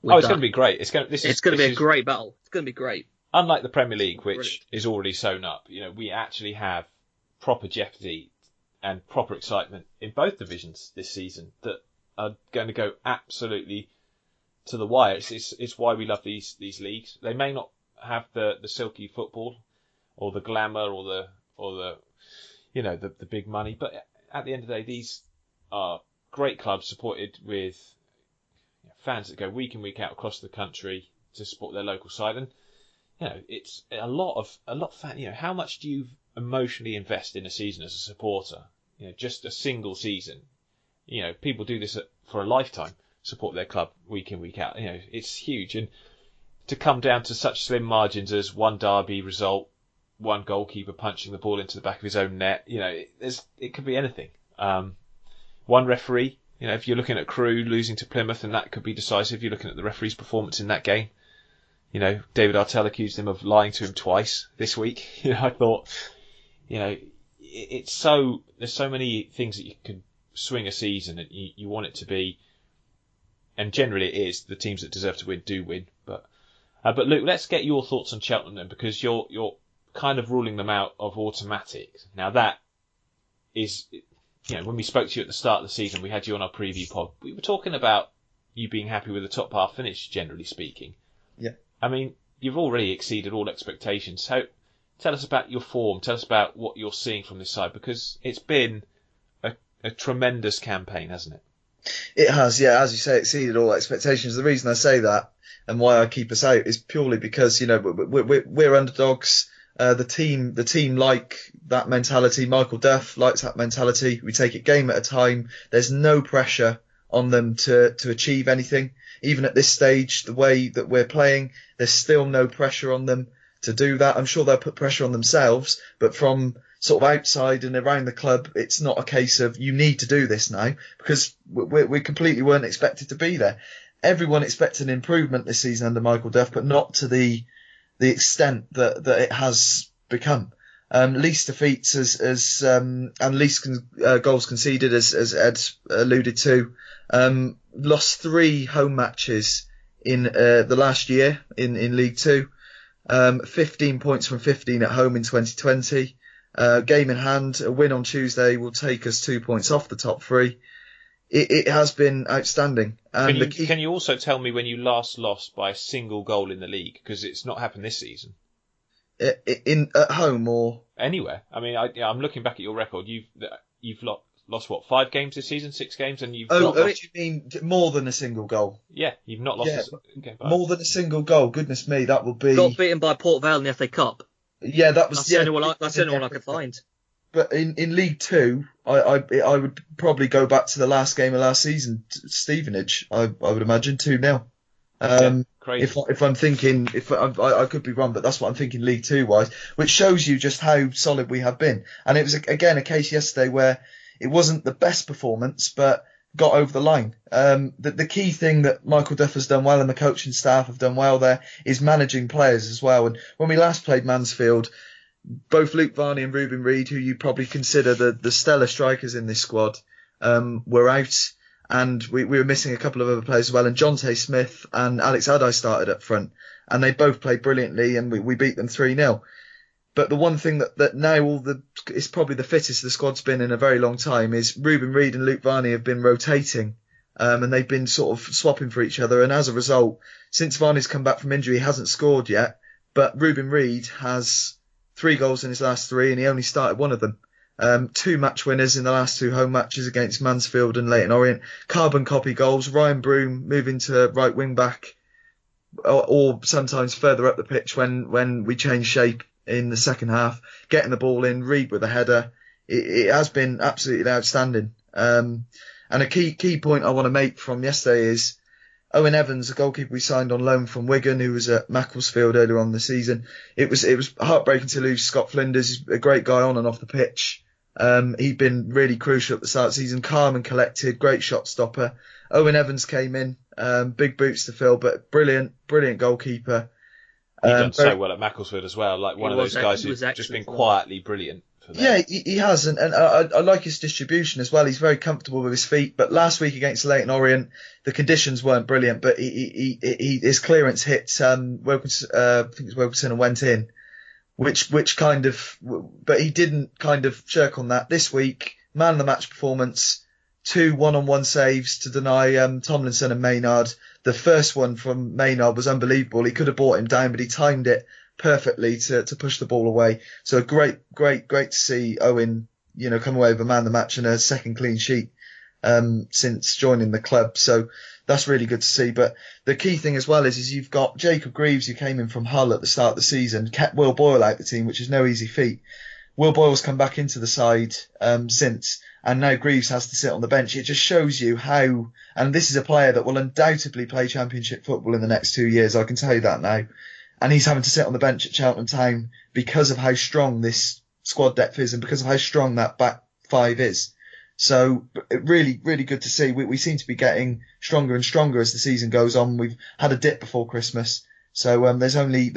It's going to be great. It's going to be a great battle. It's going to be great. Unlike the Premier League, which is already sewn up, we actually have proper jeopardy and proper excitement in both divisions this season that are going to go absolutely to the wire. It's why we love these leagues. They may not have the silky football or the glamour or the big money, but at the end of the day, these are great clubs supported with fans that go week in, week out across the country to support their local side. And, it's a lot of fan, how much do you emotionally invest in a season as a supporter? Just a single season. People do this for a lifetime, support their club week in, week out. It's huge. And to come down to such slim margins as one derby result, one goalkeeper punching the ball into the back of his own net, it could be anything. One referee, if you're looking at Crewe losing to Plymouth, and that could be decisive. You're looking at the referee's performance in that game. David Artell accused him of lying to him twice this week. I thought, there's so many things that you can swing a season, and you want it to be, and generally it is, the teams that deserve to win do win. But Luke, let's get your thoughts on Cheltenham then, because you're kind of ruling them out of automatic. Now that is, when we spoke to you at the start of the season, we had you on our preview pod. We were talking about you being happy with the top half finish, generally speaking. Yeah. I mean, you've already exceeded all expectations. So tell us about your form. Tell us about what you're seeing from this side, because it's been a tremendous campaign, hasn't it? It has, yeah. As you say, exceeded all expectations. The reason I say that and why I keep us out is purely because we're underdogs. The team like that mentality. Michael Duff likes that mentality. We take it game at a time. There's no pressure on them to achieve anything. Even at this stage, the way that we're playing, there's still no pressure on them to do that. I'm sure they'll put pressure on themselves, but from sort of outside and around the club, it's not a case of you need to do this now, because we completely weren't expected to be there. Everyone expected an improvement this season under Michael Duff, but not to the extent that it has become. Least defeats and least goals conceded, as Ed alluded to. Lost 3 home matches in the last year in League Two. 15 points from 15 at home in 2020. Game in hand, a win on Tuesday will take us 2 points off the top three. It has been outstanding. And can you also tell me when you last lost by a single goal in the league? Because it's not happened this season. At home or anywhere? I mean, I'm looking back at your record. You've lost what, 5 games this season, 6 games, and you've not lost... you mean more than a single goal? Yeah, you've not lost a game. More than a single goal. Goodness me, that would be. Got beaten by Port Vale in the FA Cup. Yeah, that's the only one I could find. But in League Two, I would probably go back to the last game of last season, Stevenage. I would imagine 2-0. Crazy. If I'm thinking, I could be wrong, but that's what I'm thinking League Two wise, which shows you just how solid we have been. And it was again a case yesterday where it wasn't the best performance, but got over the line. The key thing that Michael Duff has done well and the coaching staff have done well there is managing players as well. And when we last played Mansfield, both Luke Varney and Ruben Reid, who you probably consider the stellar strikers in this squad, were out. And we were missing a couple of other players as well. And Jonte Smith and Alex Adai started up front. And they both played brilliantly, and we beat them 3-0. But the one thing that now is probably the fittest the squad's been in a very long time is Ruben Reid and Luke Varney have been rotating. And they've been sort of swapping for each other. And as a result, since Varney's come back from injury, he hasn't scored yet. But Ruben Reid has 3 goals in his last 3, and he only started one of them. 2 match winners in the last 2 home matches against Mansfield and Leyton Orient. Carbon copy goals. Ryan Broom moving to right wing back, or sometimes further up the pitch when we change shape in the second half. Getting the ball in, Reid with a header. It has been absolutely outstanding. And a key point I want to make from yesterday is Owen Evans, a goalkeeper we signed on loan from Wigan, who was at Macclesfield earlier on in the season. It was heartbreaking to lose Scott Flinders. He's a great guy on and off the pitch. He'd been really crucial at the start of the season, calm and collected, great shot stopper. Owen Evans came in, big boots to fill, but brilliant goalkeeper. He's done so well at Macclesfield as well, like one of those guys who's just been quietly brilliant for them. Yeah, he has, and I like his distribution as well. He's very comfortable with his feet, but last week against Leyton Orient, the conditions weren't brilliant, but his clearance hit Wilkinson, I think it was Wilkinson, and went in. Which kind of, but he didn't kind of shirk on that. This week, man of the match performance, 2 one-on-one saves to deny Tomlinson and Maynard. The first one from Maynard was unbelievable. He could have brought him down, but he timed it perfectly to push the ball away. So great to see Owen, come away with a man of the match and a second clean sheet since joining the club. So that's really good to see. But the key thing as well is you've got Jacob Greaves, who came in from Hull at the start of the season, kept Will Boyle out the team, which is no easy feat. Will Boyle's come back into the side since, and now Greaves has to sit on the bench. It just shows you how, and this is a player that will undoubtedly play Championship football in the next 2 years, I can tell you that now. And he's having to sit on the bench at Cheltenham Town because of how strong this squad depth is and because of how strong that back 5 is. So really, really good to see. We seem to be getting stronger and stronger as the season goes on. We've had a dip before Christmas. So there's only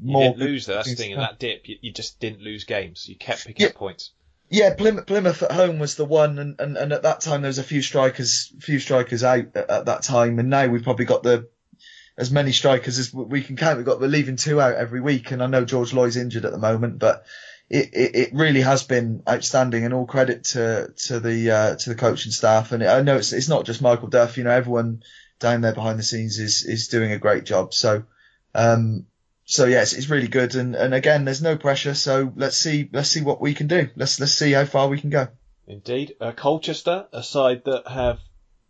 more. You didn't lose though. That's the thing. In that dip, you just didn't lose games. You kept picking up points. Yeah, Plymouth at home was the one, and at that time there was a few strikers out at that time, and now we've probably got as many strikers as we can count. We're leaving 2 out every week, and I know George Lloyd's injured at the moment, but it really has been outstanding, and all credit to the coaching staff. And I know it's not just Michael Duff. Everyone down there behind the scenes is doing a great job. So yes, it's really good. And again, there's no pressure. So let's see what we can do. Let's see how far we can go. Indeed. Colchester, a side that have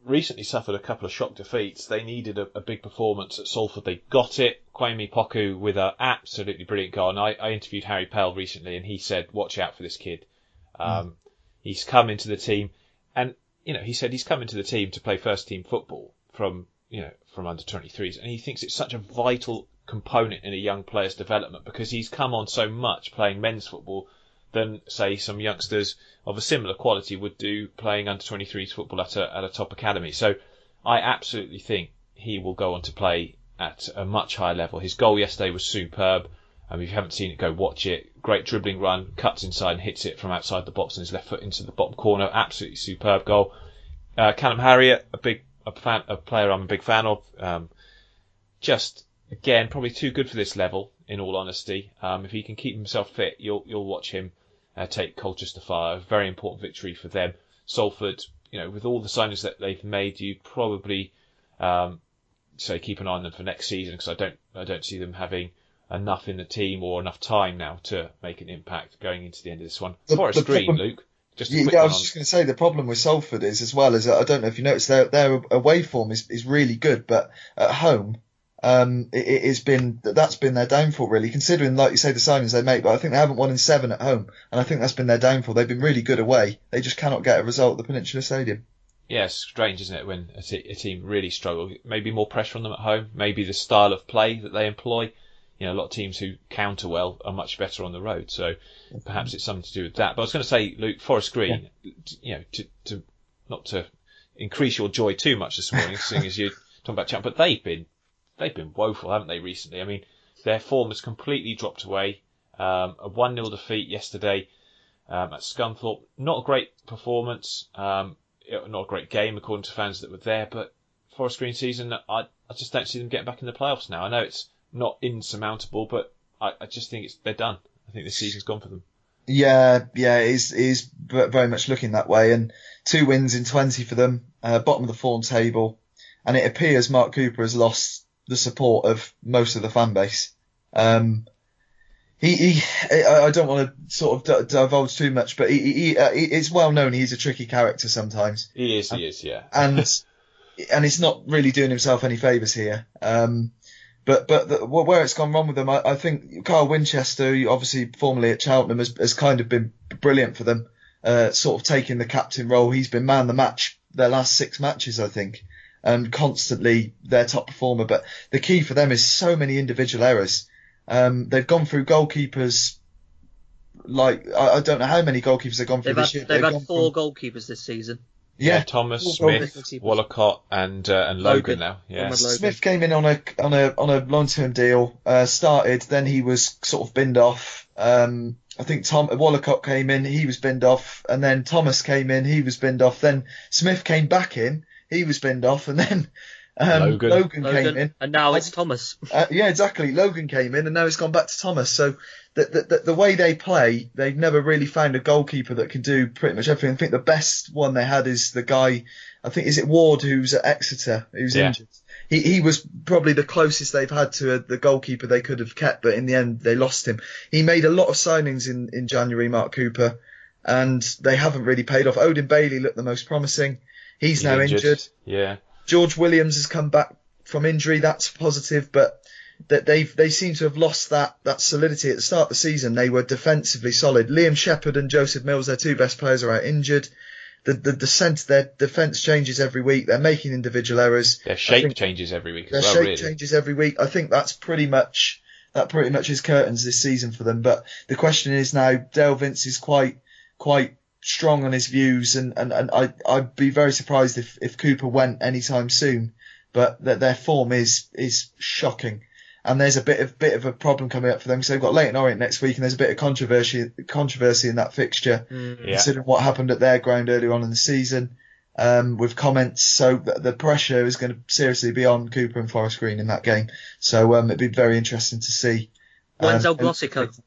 recently suffered a couple of shock defeats. They needed a big performance at Salford. They got it. Kwame Poku with an absolutely brilliant goal. And I interviewed Harry Pell recently, and he said, watch out for this kid. He's come into the team, and he said he's come into the team to play first team football from under 23s, and he thinks it's such a vital component in a young player's development because he's come on so much playing men's football than, say, some youngsters of a similar quality would do playing under 23s football at a top academy. So I absolutely think he will go on to play at a much higher level. His goal yesterday was superb. If you haven't seen it, go watch it. Great dribbling run, cuts inside and hits it from outside the box and his left foot into the bottom corner. Absolutely superb goal. Callum Harriott, a player I'm a big fan of. Just, again, probably too good for this level, in all honesty. If he can keep himself fit, you'll watch him take Colchester far. A very important victory for them. Salford, with all the signings that they've made, you'd probably say keep an eye on them for next season, because I don't see them having enough in the team or enough time now to make an impact going into the end of this one. Forest Green, Luke. I was just going to say the problem with Salford is, as well, as I don't know if you noticed, their away form is really good, but at home, that's been their downfall, really, considering, like you say, the signings they make. But I think they haven't won in 7 at home, and I think that's been their downfall. They've been really good away. They just cannot get a result at the Peninsula Stadium. Yeah, it's strange, isn't it, when a team really struggle? Maybe more pressure on them at home. Maybe the style of play that they employ. A lot of teams who counter well are much better on the road. So perhaps it's something to do with that. But I was going to say, Luke, Forest Green, to not to increase your joy too much this morning, seeing as you're talking about champ, but they've been woeful, haven't they, recently? I mean, their form has completely dropped away. A 1-0 defeat yesterday at Scunthorpe. Not a great performance. Not a great game, according to fans that were there. But Forest Green season, I just don't see them getting back in the playoffs now. I know it's not insurmountable, but I just think they're done. I think the season's gone for them. Yeah, it is very much looking that way. And 2 wins in 20 for them, bottom of the form table. And it appears Mark Cooper has lost the support of most of the fan base. I don't want to sort of divulge too much, but it's well known he's a tricky character sometimes. He is, yeah. And he's not really doing himself any favours here. But where it's gone wrong with them, I think Carl Winchester, obviously formerly at Cheltenham, has kind of been brilliant for them, sort of taking the captain role. He's been man the match their last 6 matches, I think, and constantly their top performer. But the key for them is so many individual errors. They've gone through goalkeepers, like, I don't know how many goalkeepers they've gone through this year. They've had 4 goalkeepers this season. Yeah, Thomas, Smith, Wallacott, and Logan now. Yeah, Smith came in on a long-term deal. Started, then he was sort of binned off. I think Wallacott came in, he was binned off, and then Thomas came in, he was binned off. Then Smith came back in, he was binned off, and then Logan came in, and now it's Thomas. Yeah, exactly. Logan came in, and now it's gone back to Thomas. So the way they play, they've never really found a goalkeeper that can do pretty much everything. I think the best one they had is the guy, I think, is it Ward, who's at Exeter, who's injured. He was probably the closest they've had to the goalkeeper they could have kept, but in the end they lost him. He made a lot of signings in January, Mark Cooper, and they haven't really paid off. Odin Bailey looked the most promising. He's now injured. Yeah. George Williams has come back from injury. That's positive, but that they seem to have lost that solidity at the start of the season. They were defensively solid. Liam Shepherd and Joseph Mills, their 2 best players, are out injured. Their defence changes every week. They're making individual errors. Their shape changes every week. Changes every week. I think that's pretty much is curtains this season for them. But the question is now, Dale Vince is quite strong on his views, and I'd be very surprised if Cooper went anytime soon. But their form is shocking. And there's a bit of a problem coming up for them, because they've got Leyton Orient next week, and there's a bit of controversy in that fixture, considering what happened at their ground earlier on in the season, with comments. So the pressure is going to seriously be on Cooper and Forest Green in that game. So it'd be very interesting to see. When's El Glossico?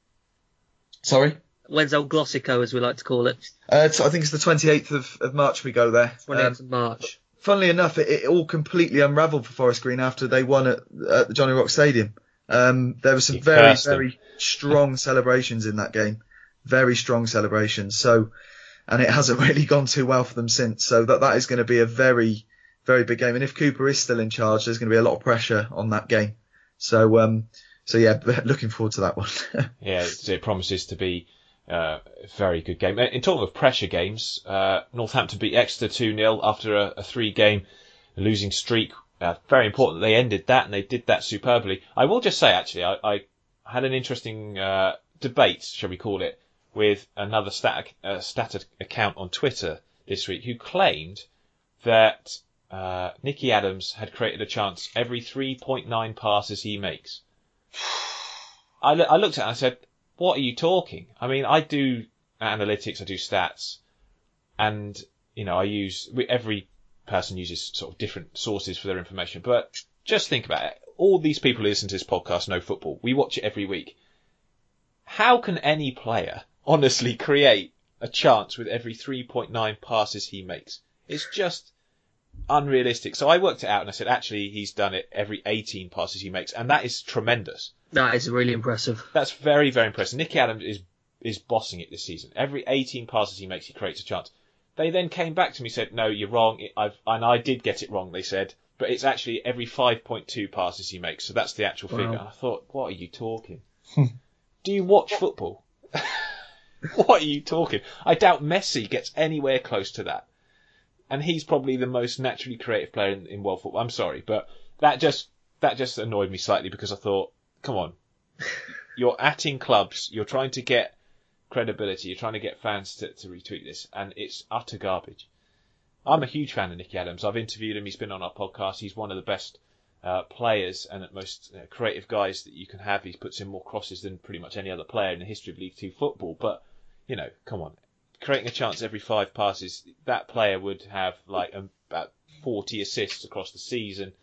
Sorry? When's El Glossico, as we like to call it? I think it's the 28th of March we go there. 28th of March. Funnily enough, it all completely unravelled for Forest Green after they won at the Johnny Rock Stadium. There were some very strong celebrations in that game. Very strong celebrations. So, and it hasn't really gone too well for them since. So that is going to be a very, very big game. And if Cooper is still in charge, there's going to be a lot of pressure on that game. So yeah, looking forward to that one. Yeah, it promises to be a very good game. In talking of pressure games, Northampton beat Exeter 2-0 after a 3-game losing streak. Very important that they ended that, and they did that superbly. I will just say, actually, I had an interesting debate, shall we call it, with another stat account on Twitter this week, who claimed that Nicky Adams had created a chance every 3.9 passes he makes. I looked at it and I said, what are you talking? I mean, I do analytics, I do stats, and, every person uses sort of different sources for their information, but just think about it. All these people who listen to this podcast know football. We watch it every week. How can any player honestly create a chance with every 3.9 passes he makes. It's just unrealistic. So I worked it out and I said, actually, he's done it every 18 passes he makes, and that is tremendous. That is really impressive. That's very, very impressive. Nicky Adams is bossing it this season. Every 18 passes he makes, he creates a chance. They then came back to me and said, no, you're wrong. And I did get it wrong, they said. But it's actually every 5.2 passes he makes. So that's the actual figure. And I thought, what are you talking? Do you watch football? What are you talking? I doubt Messi gets anywhere close to that. And he's probably the most naturally creative player in world football. I'm sorry, but that just annoyed me slightly because I thought, come on. You're atting clubs. You're trying to get credibility. You're trying to get fans to retweet this. And it's utter garbage. I'm a huge fan of Nicky Adams. I've interviewed him. He's been on our podcast. He's one of the best players and most creative guys that you can have. He puts in more crosses than pretty much any other player in the history of League Two football. But, come on. Creating a chance every 5 passes, that player would have like about 40 assists across the season.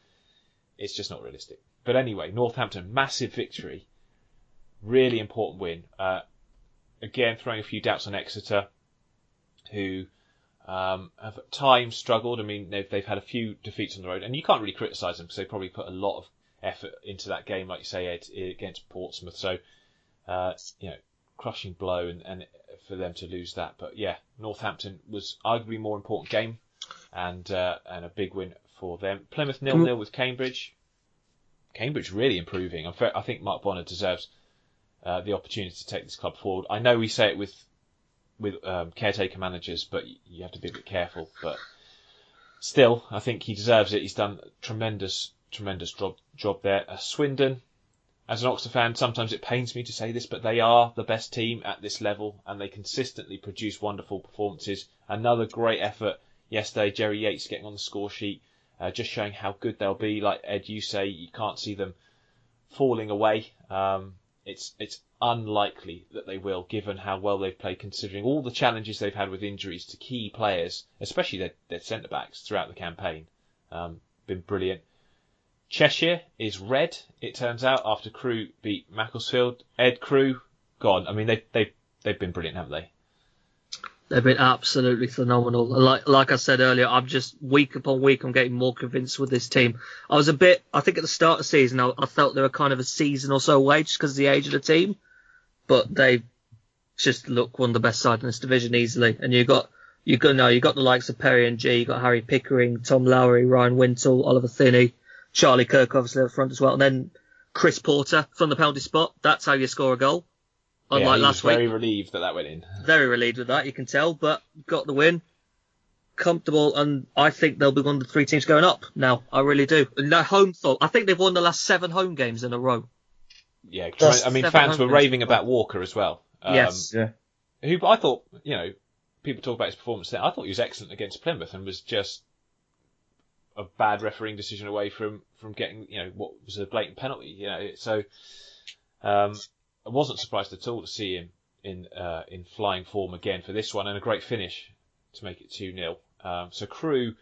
It's just not realistic. But anyway, Northampton, massive victory. Really important win. Again, throwing a few doubts on Exeter, who have at times struggled. I mean, they've had a few defeats on the road, and you can't really criticise them because they probably put a lot of effort into that game, like you say, Ed, against Portsmouth. So, crushing blow and for them to lose that. But yeah, Northampton was arguably a more important game and a big win for them. Plymouth 0-0 with Cambridge. Cambridge really improving. I think Mark Bonner deserves the opportunity to take this club forward. I know we say it with caretaker managers, but you have to be a bit careful. But still, I think he deserves it. He's done a tremendous job there. Swindon, as an Oxford fan, sometimes it pains me to say this, but they are the best team at this level, and they consistently produce wonderful performances. Another great effort yesterday. Jerry Yates getting on the score sheet, just showing how good they'll be. Like Ed, you say, you can't see them falling away. It's unlikely that they will, given how well they've played, considering all the challenges they've had with injuries to key players, especially their centre-backs throughout the campaign. Been brilliant. Cheshire is red, it turns out, after Crewe beat Macclesfield. Ed, Crewe, gone. I mean, they've been brilliant, haven't they? They've been absolutely phenomenal. Like I said earlier, I'm just week upon week, I'm getting more convinced with this team. I think at the start of the season, I felt they were kind of a season or so away just because of the age of the team. But they just look one of the best sides in this division easily. And you got the likes of Perry and G, you got Harry Pickering, Tom Lowry, Ryan Wintle, Oliver Thinney, Charlie Kirk obviously at the front as well. And then Chris Porter from the penalty spot. That's how you score a goal. Unlike last week. Very relieved that went in. Very relieved with that, you can tell, but got the win. Comfortable, and I think they'll be one of the 3 teams going up now. I really do. And their home thought, I think they've won the last 7 home games in a row. Yeah, I mean, fans were raving about Walker as well. Yes. Yeah. Who I thought, people talk about his performance there. I thought he was excellent against Plymouth and was just a bad refereeing decision away from getting, what was a blatant penalty. So I wasn't surprised at all to see him in flying form again for this one, and a great finish to make it 2-0. So Crewe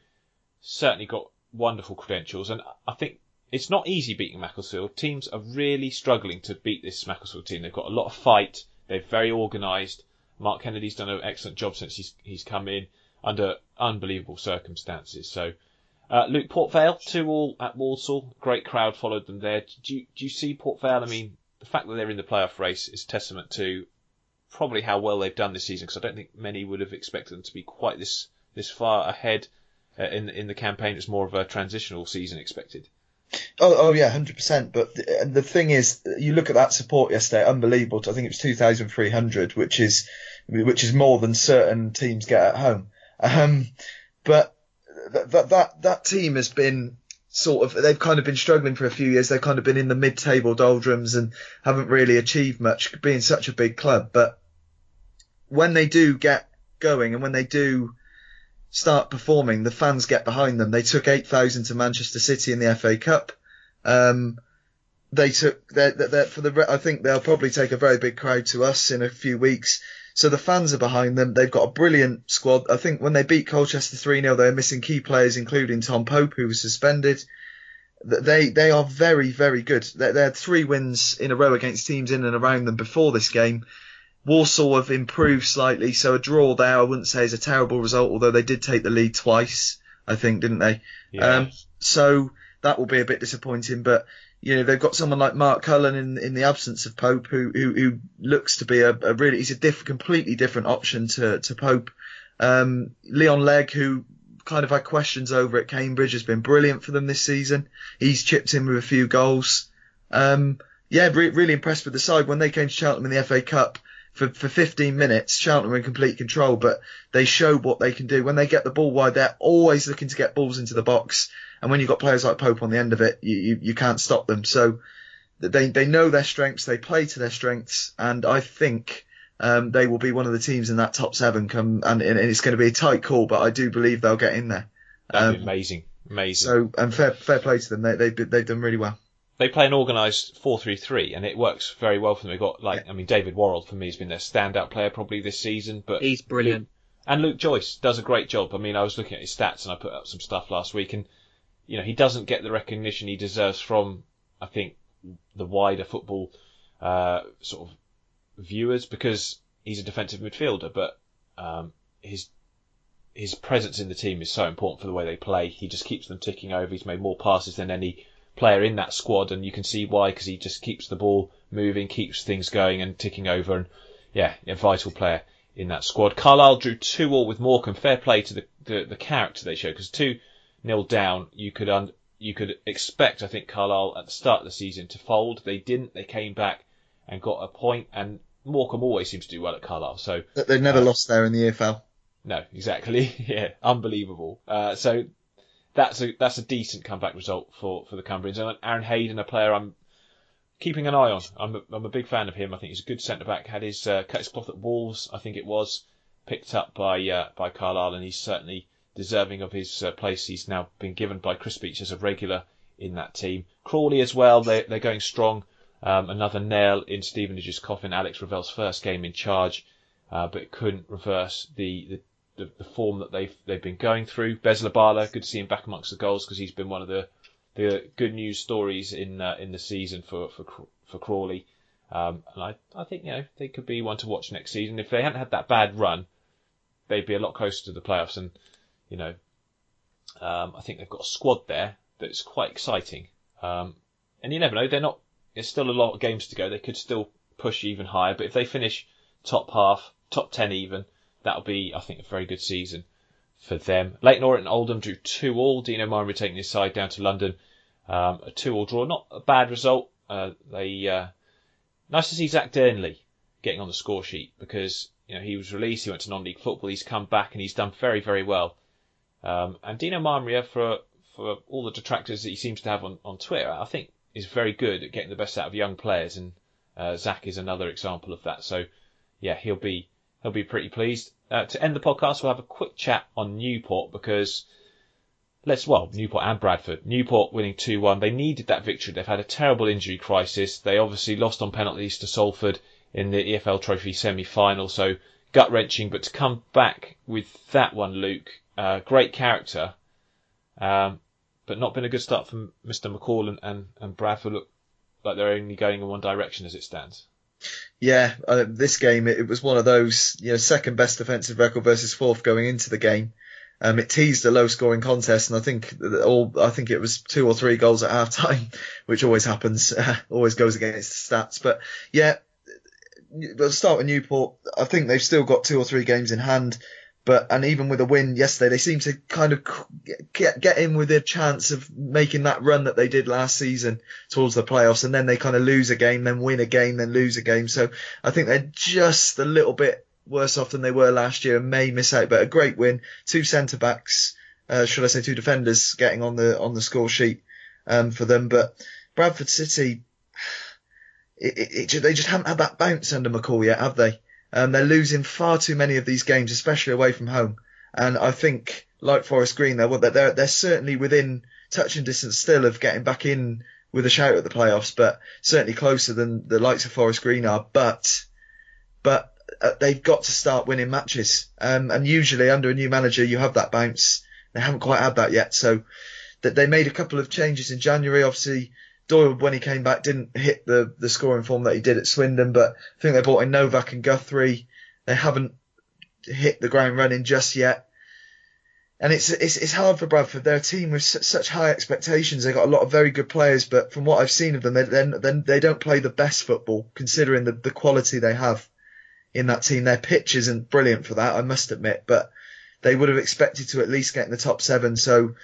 certainly got wonderful credentials, and I think it's not easy beating Macclesfield. Teams are really struggling to beat this Macclesfield team. They've got a lot of fight. They're very organised. Mark Kennedy's done an excellent job since he's come in under unbelievable circumstances. So Luke, Port Vale 2-2 at Walsall. Great crowd followed them there. Do you see Port Vale? I mean, the fact that they're in the playoff race is testament to probably how well they've done this season, because I don't think many would have expected them to be quite this far ahead in the campaign. It's more of a transitional season expected. Oh yeah, 100%. But the thing is, you look at that support yesterday, unbelievable. I think it was 2,300, which is more than certain teams get at home. But that team has been they've kind of been struggling for a few years. They've kind of been in the mid-table doldrums and haven't really achieved much, being such a big club. But when they do get going and when they do start performing, the fans get behind them. They took 8,000 to Manchester City in the FA Cup. They took I think they'll probably take a very big crowd to us in a few weeks. So the fans are behind them. They've got a brilliant squad. I think when they beat Colchester 3-0, they were missing key players, including Tom Pope, who was suspended. They are very, very good. They had 3 wins in a row against teams in and around them before this game. Walsall have improved slightly, so a draw there I wouldn't say is a terrible result, although they did take the lead twice, I think, didn't they? Yeah. So that will be a bit disappointing, but they've got someone like Mark Cullen in the absence of Pope, who looks to be he's a completely different option to Pope. Leon Legg, who kind of had questions over at Cambridge, has been brilliant for them this season. He's chipped in with a few goals. Really impressed with the side. When they came to Cheltenham in the FA Cup, for 15 minutes, Cheltenham were in complete control, but they showed what they can do. When they get the ball wide, they're always looking to get balls into the box. And when you've got players like Pope on the end of it, you can't stop them. So they know their strengths, they play to their strengths, and I think they will be one of the teams in that top 7 and it's going to be a tight call, but I do believe they'll get in there. That'd be amazing. So, and fair play to them. They've done really well. They play an organised 4-3-3, and it works very well for them. They've got, David Worrell, for me, has been their standout player probably this season. But he's brilliant. And Luke Joyce does a great job. I mean, I was looking at his stats, and I put up some stuff last week, and, he doesn't get the recognition he deserves from, I think, the wider football sort of viewers, because he's a defensive midfielder, but his presence in the team is so important for the way they play. He just keeps them ticking over. He's made more passes than any player in that squad, and you can see why, because he just keeps the ball moving, keeps things going and ticking over, and a vital player in that squad. Carlisle drew 2-2 with Morecambe. Fair play to the character they showed, because 2-0 down, you could expect, I think, Carlisle at the start of the season to fold. They didn't. They came back and got a point, and Morecambe always seems to do well at Carlisle. So they've never lost there in the EFL. No, exactly. Yeah, unbelievable. So that's a decent comeback result for the Cumbrians. And Aaron Hayden, a player I'm keeping an eye on. I'm a big fan of him. I think he's a good centre back. Had his cut his cloth at Wolves, I think it was, picked up by Carlisle, and he's certainly deserving of his place. He's now been given by Chris Beach as a regular in that team. Crawley as well. They're going strong. Another nail in Stevenage's coffin. Alex Revell's first game in charge, but it couldn't reverse the form that they've been going through. Bez Labala, good to see him back amongst the goals, because he's been one of the good news stories in the season for Crawley. And I think they could be one to watch next season. If they hadn't had that bad run, they'd be a lot closer to the playoffs. And I think they've got a squad there that's quite exciting. And you never know. There's still a lot of games to go. They could still push even higher. But if they finish top half, top 10 even, that'll be, I think, a very good season for them. Leyton Orient and Oldham drew 2-2. Dino Murray taking his side down to London. A 2-2 draw. Not a bad result. Nice to see Zach Durnley getting on the score sheet, because he was released. He went to non-league football. He's come back and he's done very, very well. And Dino Marmia, for all the detractors that he seems to have on Twitter, I think is very good at getting the best out of young players, and Zach is another example of that. So yeah, he'll be pretty pleased. To end the podcast, we'll have a quick chat on Newport, because Newport and Bradford. Newport winning 2-1. They needed that victory. They've had a terrible injury crisis. They obviously lost on penalties to Salford in the EFL Trophy semi-final, so gut-wrenching. But to come back with that one, Luke, great character, but not been a good start from Mr. McCall, and Bradford look like they're only going in one direction as it stands. Yeah, this game, it was one of those, second best defensive record versus fourth going into the game. It teased a low-scoring contest, and I think it was 2 or 3 goals at half-time, which always happens, always goes against the stats. But yeah, we'll start with Newport. I think they've still got 2 or 3 games in hand, and even with a win yesterday, they seem to kind of get in with a chance of making that run that they did last season towards the playoffs, and then they kind of lose a game, then win a game, then lose a game. So I think they're just a little bit worse off than they were last year and may miss out. But a great win. 2 centre-backs, 2 defenders getting on the score sheet for them. But Bradford City, they just haven't had that bounce under McCall yet, have they? They're losing far too many of these games, especially away from home. And I think, like Forest Green, they're certainly within touching distance still of getting back in with a shout at the playoffs, but certainly closer than the likes of Forest Green are. But they've got to start winning matches. And usually under a new manager, you have that bounce. They haven't quite had that yet. So that they made a couple of changes in January. Obviously, Doyle, when he came back, didn't hit the scoring form that he did at Swindon, but I think they brought in Novak and Guthrie. They haven't hit the ground running just yet. And it's hard for Bradford. They're a team with such high expectations. They've got a lot of very good players, but from what I've seen of them, they don't play the best football, considering the quality they have in that team. Their pitch isn't brilliant for that, I must admit, but they would have expected to at least get in the top 7, so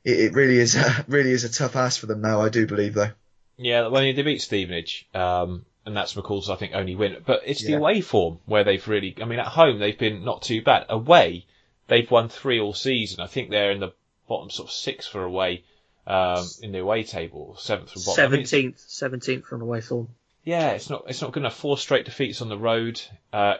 it really is a tough ask for them now, I do believe, though. Yeah, well, they beat Stevenage, and that's McCall's, I think, only win. But it's the away form where they've really... I mean, at home, they've been not too bad. Away, they've won 3 all season. I think they're in the bottom sort of 6 for away in the away table, 7th from bottom. 17th from away form. Yeah, it's not good enough. 4 straight defeats on the road,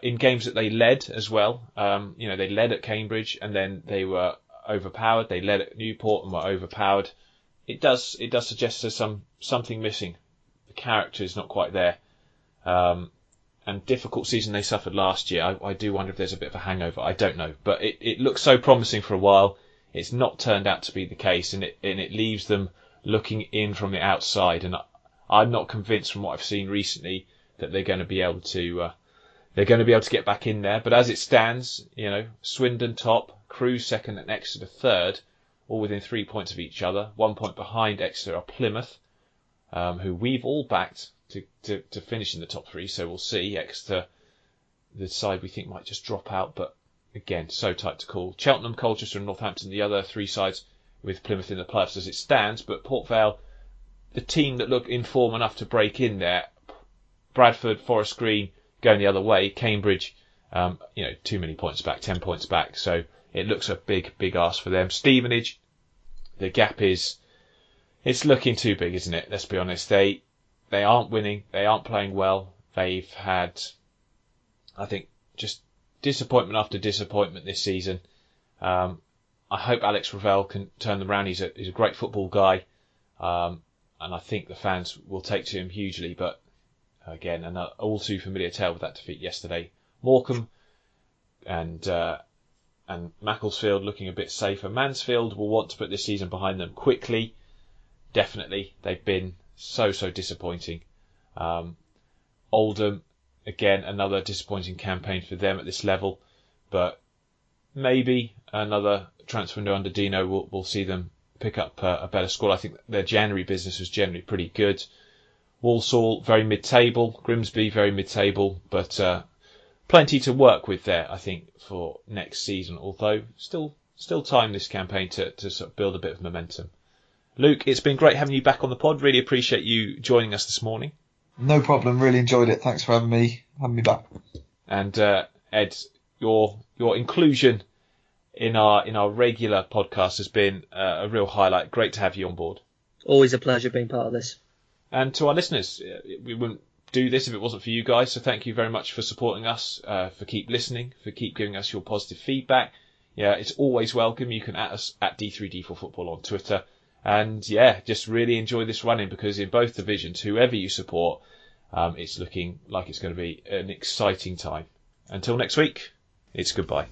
in games that they led as well. They led at Cambridge, and then they were overpowered. They led at Newport and were overpowered. It does suggest there's something missing. The character is not quite there. And difficult season they suffered last year. I do wonder if there's a bit of a hangover. I don't know, but it looks so promising for a while. It's not turned out to be the case, and it leaves them looking in from the outside. And I'm not convinced from what I've seen recently that they're going to be able to get back in there. But as it stands, Swindon top, Crewe second, and Exeter third, all within 3 points of each other. 1 point behind Exeter are Plymouth, who we've all backed to finish in the top 3. So we'll see. Exeter, the side we think might just drop out, but again, so tight to call. Cheltenham, Colchester, and Northampton, the other 3 sides with Plymouth in the playoffs as it stands. But Port Vale, the team that look in form enough to break in there. Bradford, Forest Green going the other way. Cambridge, too many points back, 10 points back. So it looks a big ask for them. Stevenage, the gap it's looking too big, isn't it? Let's be honest. They aren't winning. They aren't playing well. They've had, I think, just disappointment after disappointment this season. I hope Alex Ravel can turn them around. He's a great football guy. And I think the fans will take to him hugely. But again, an all too familiar tale with that defeat yesterday. Morecambe and Macclesfield looking a bit safer. Mansfield will want to put this season behind them quickly. Definitely. They've been so disappointing. Oldham, again, another disappointing campaign for them at this level. But maybe another transfer window under Dino will see them pick up a better score. I think their January business was generally pretty good. Walsall, very mid-table. Grimsby, very mid-table. But plenty to work with there, I think, for next season. Although still time this campaign to sort of build a bit of momentum. Luke, it's been great having you back on the pod. Really appreciate you joining us this morning. No problem. Really enjoyed it. Thanks for having me back. And Ed, your inclusion in our regular podcast has been a real highlight. Great to have you on board. Always a pleasure being part of this. And to our listeners, we wouldn't do this if it wasn't for you guys. So thank you very much for supporting us, for keep listening, for keep giving us your positive feedback. Yeah, it's always welcome. You can at us at D3D4 Football on Twitter. And yeah, just really enjoy this running because in both divisions, whoever you support, it's looking like it's going to be an exciting time. Until next week, it's goodbye.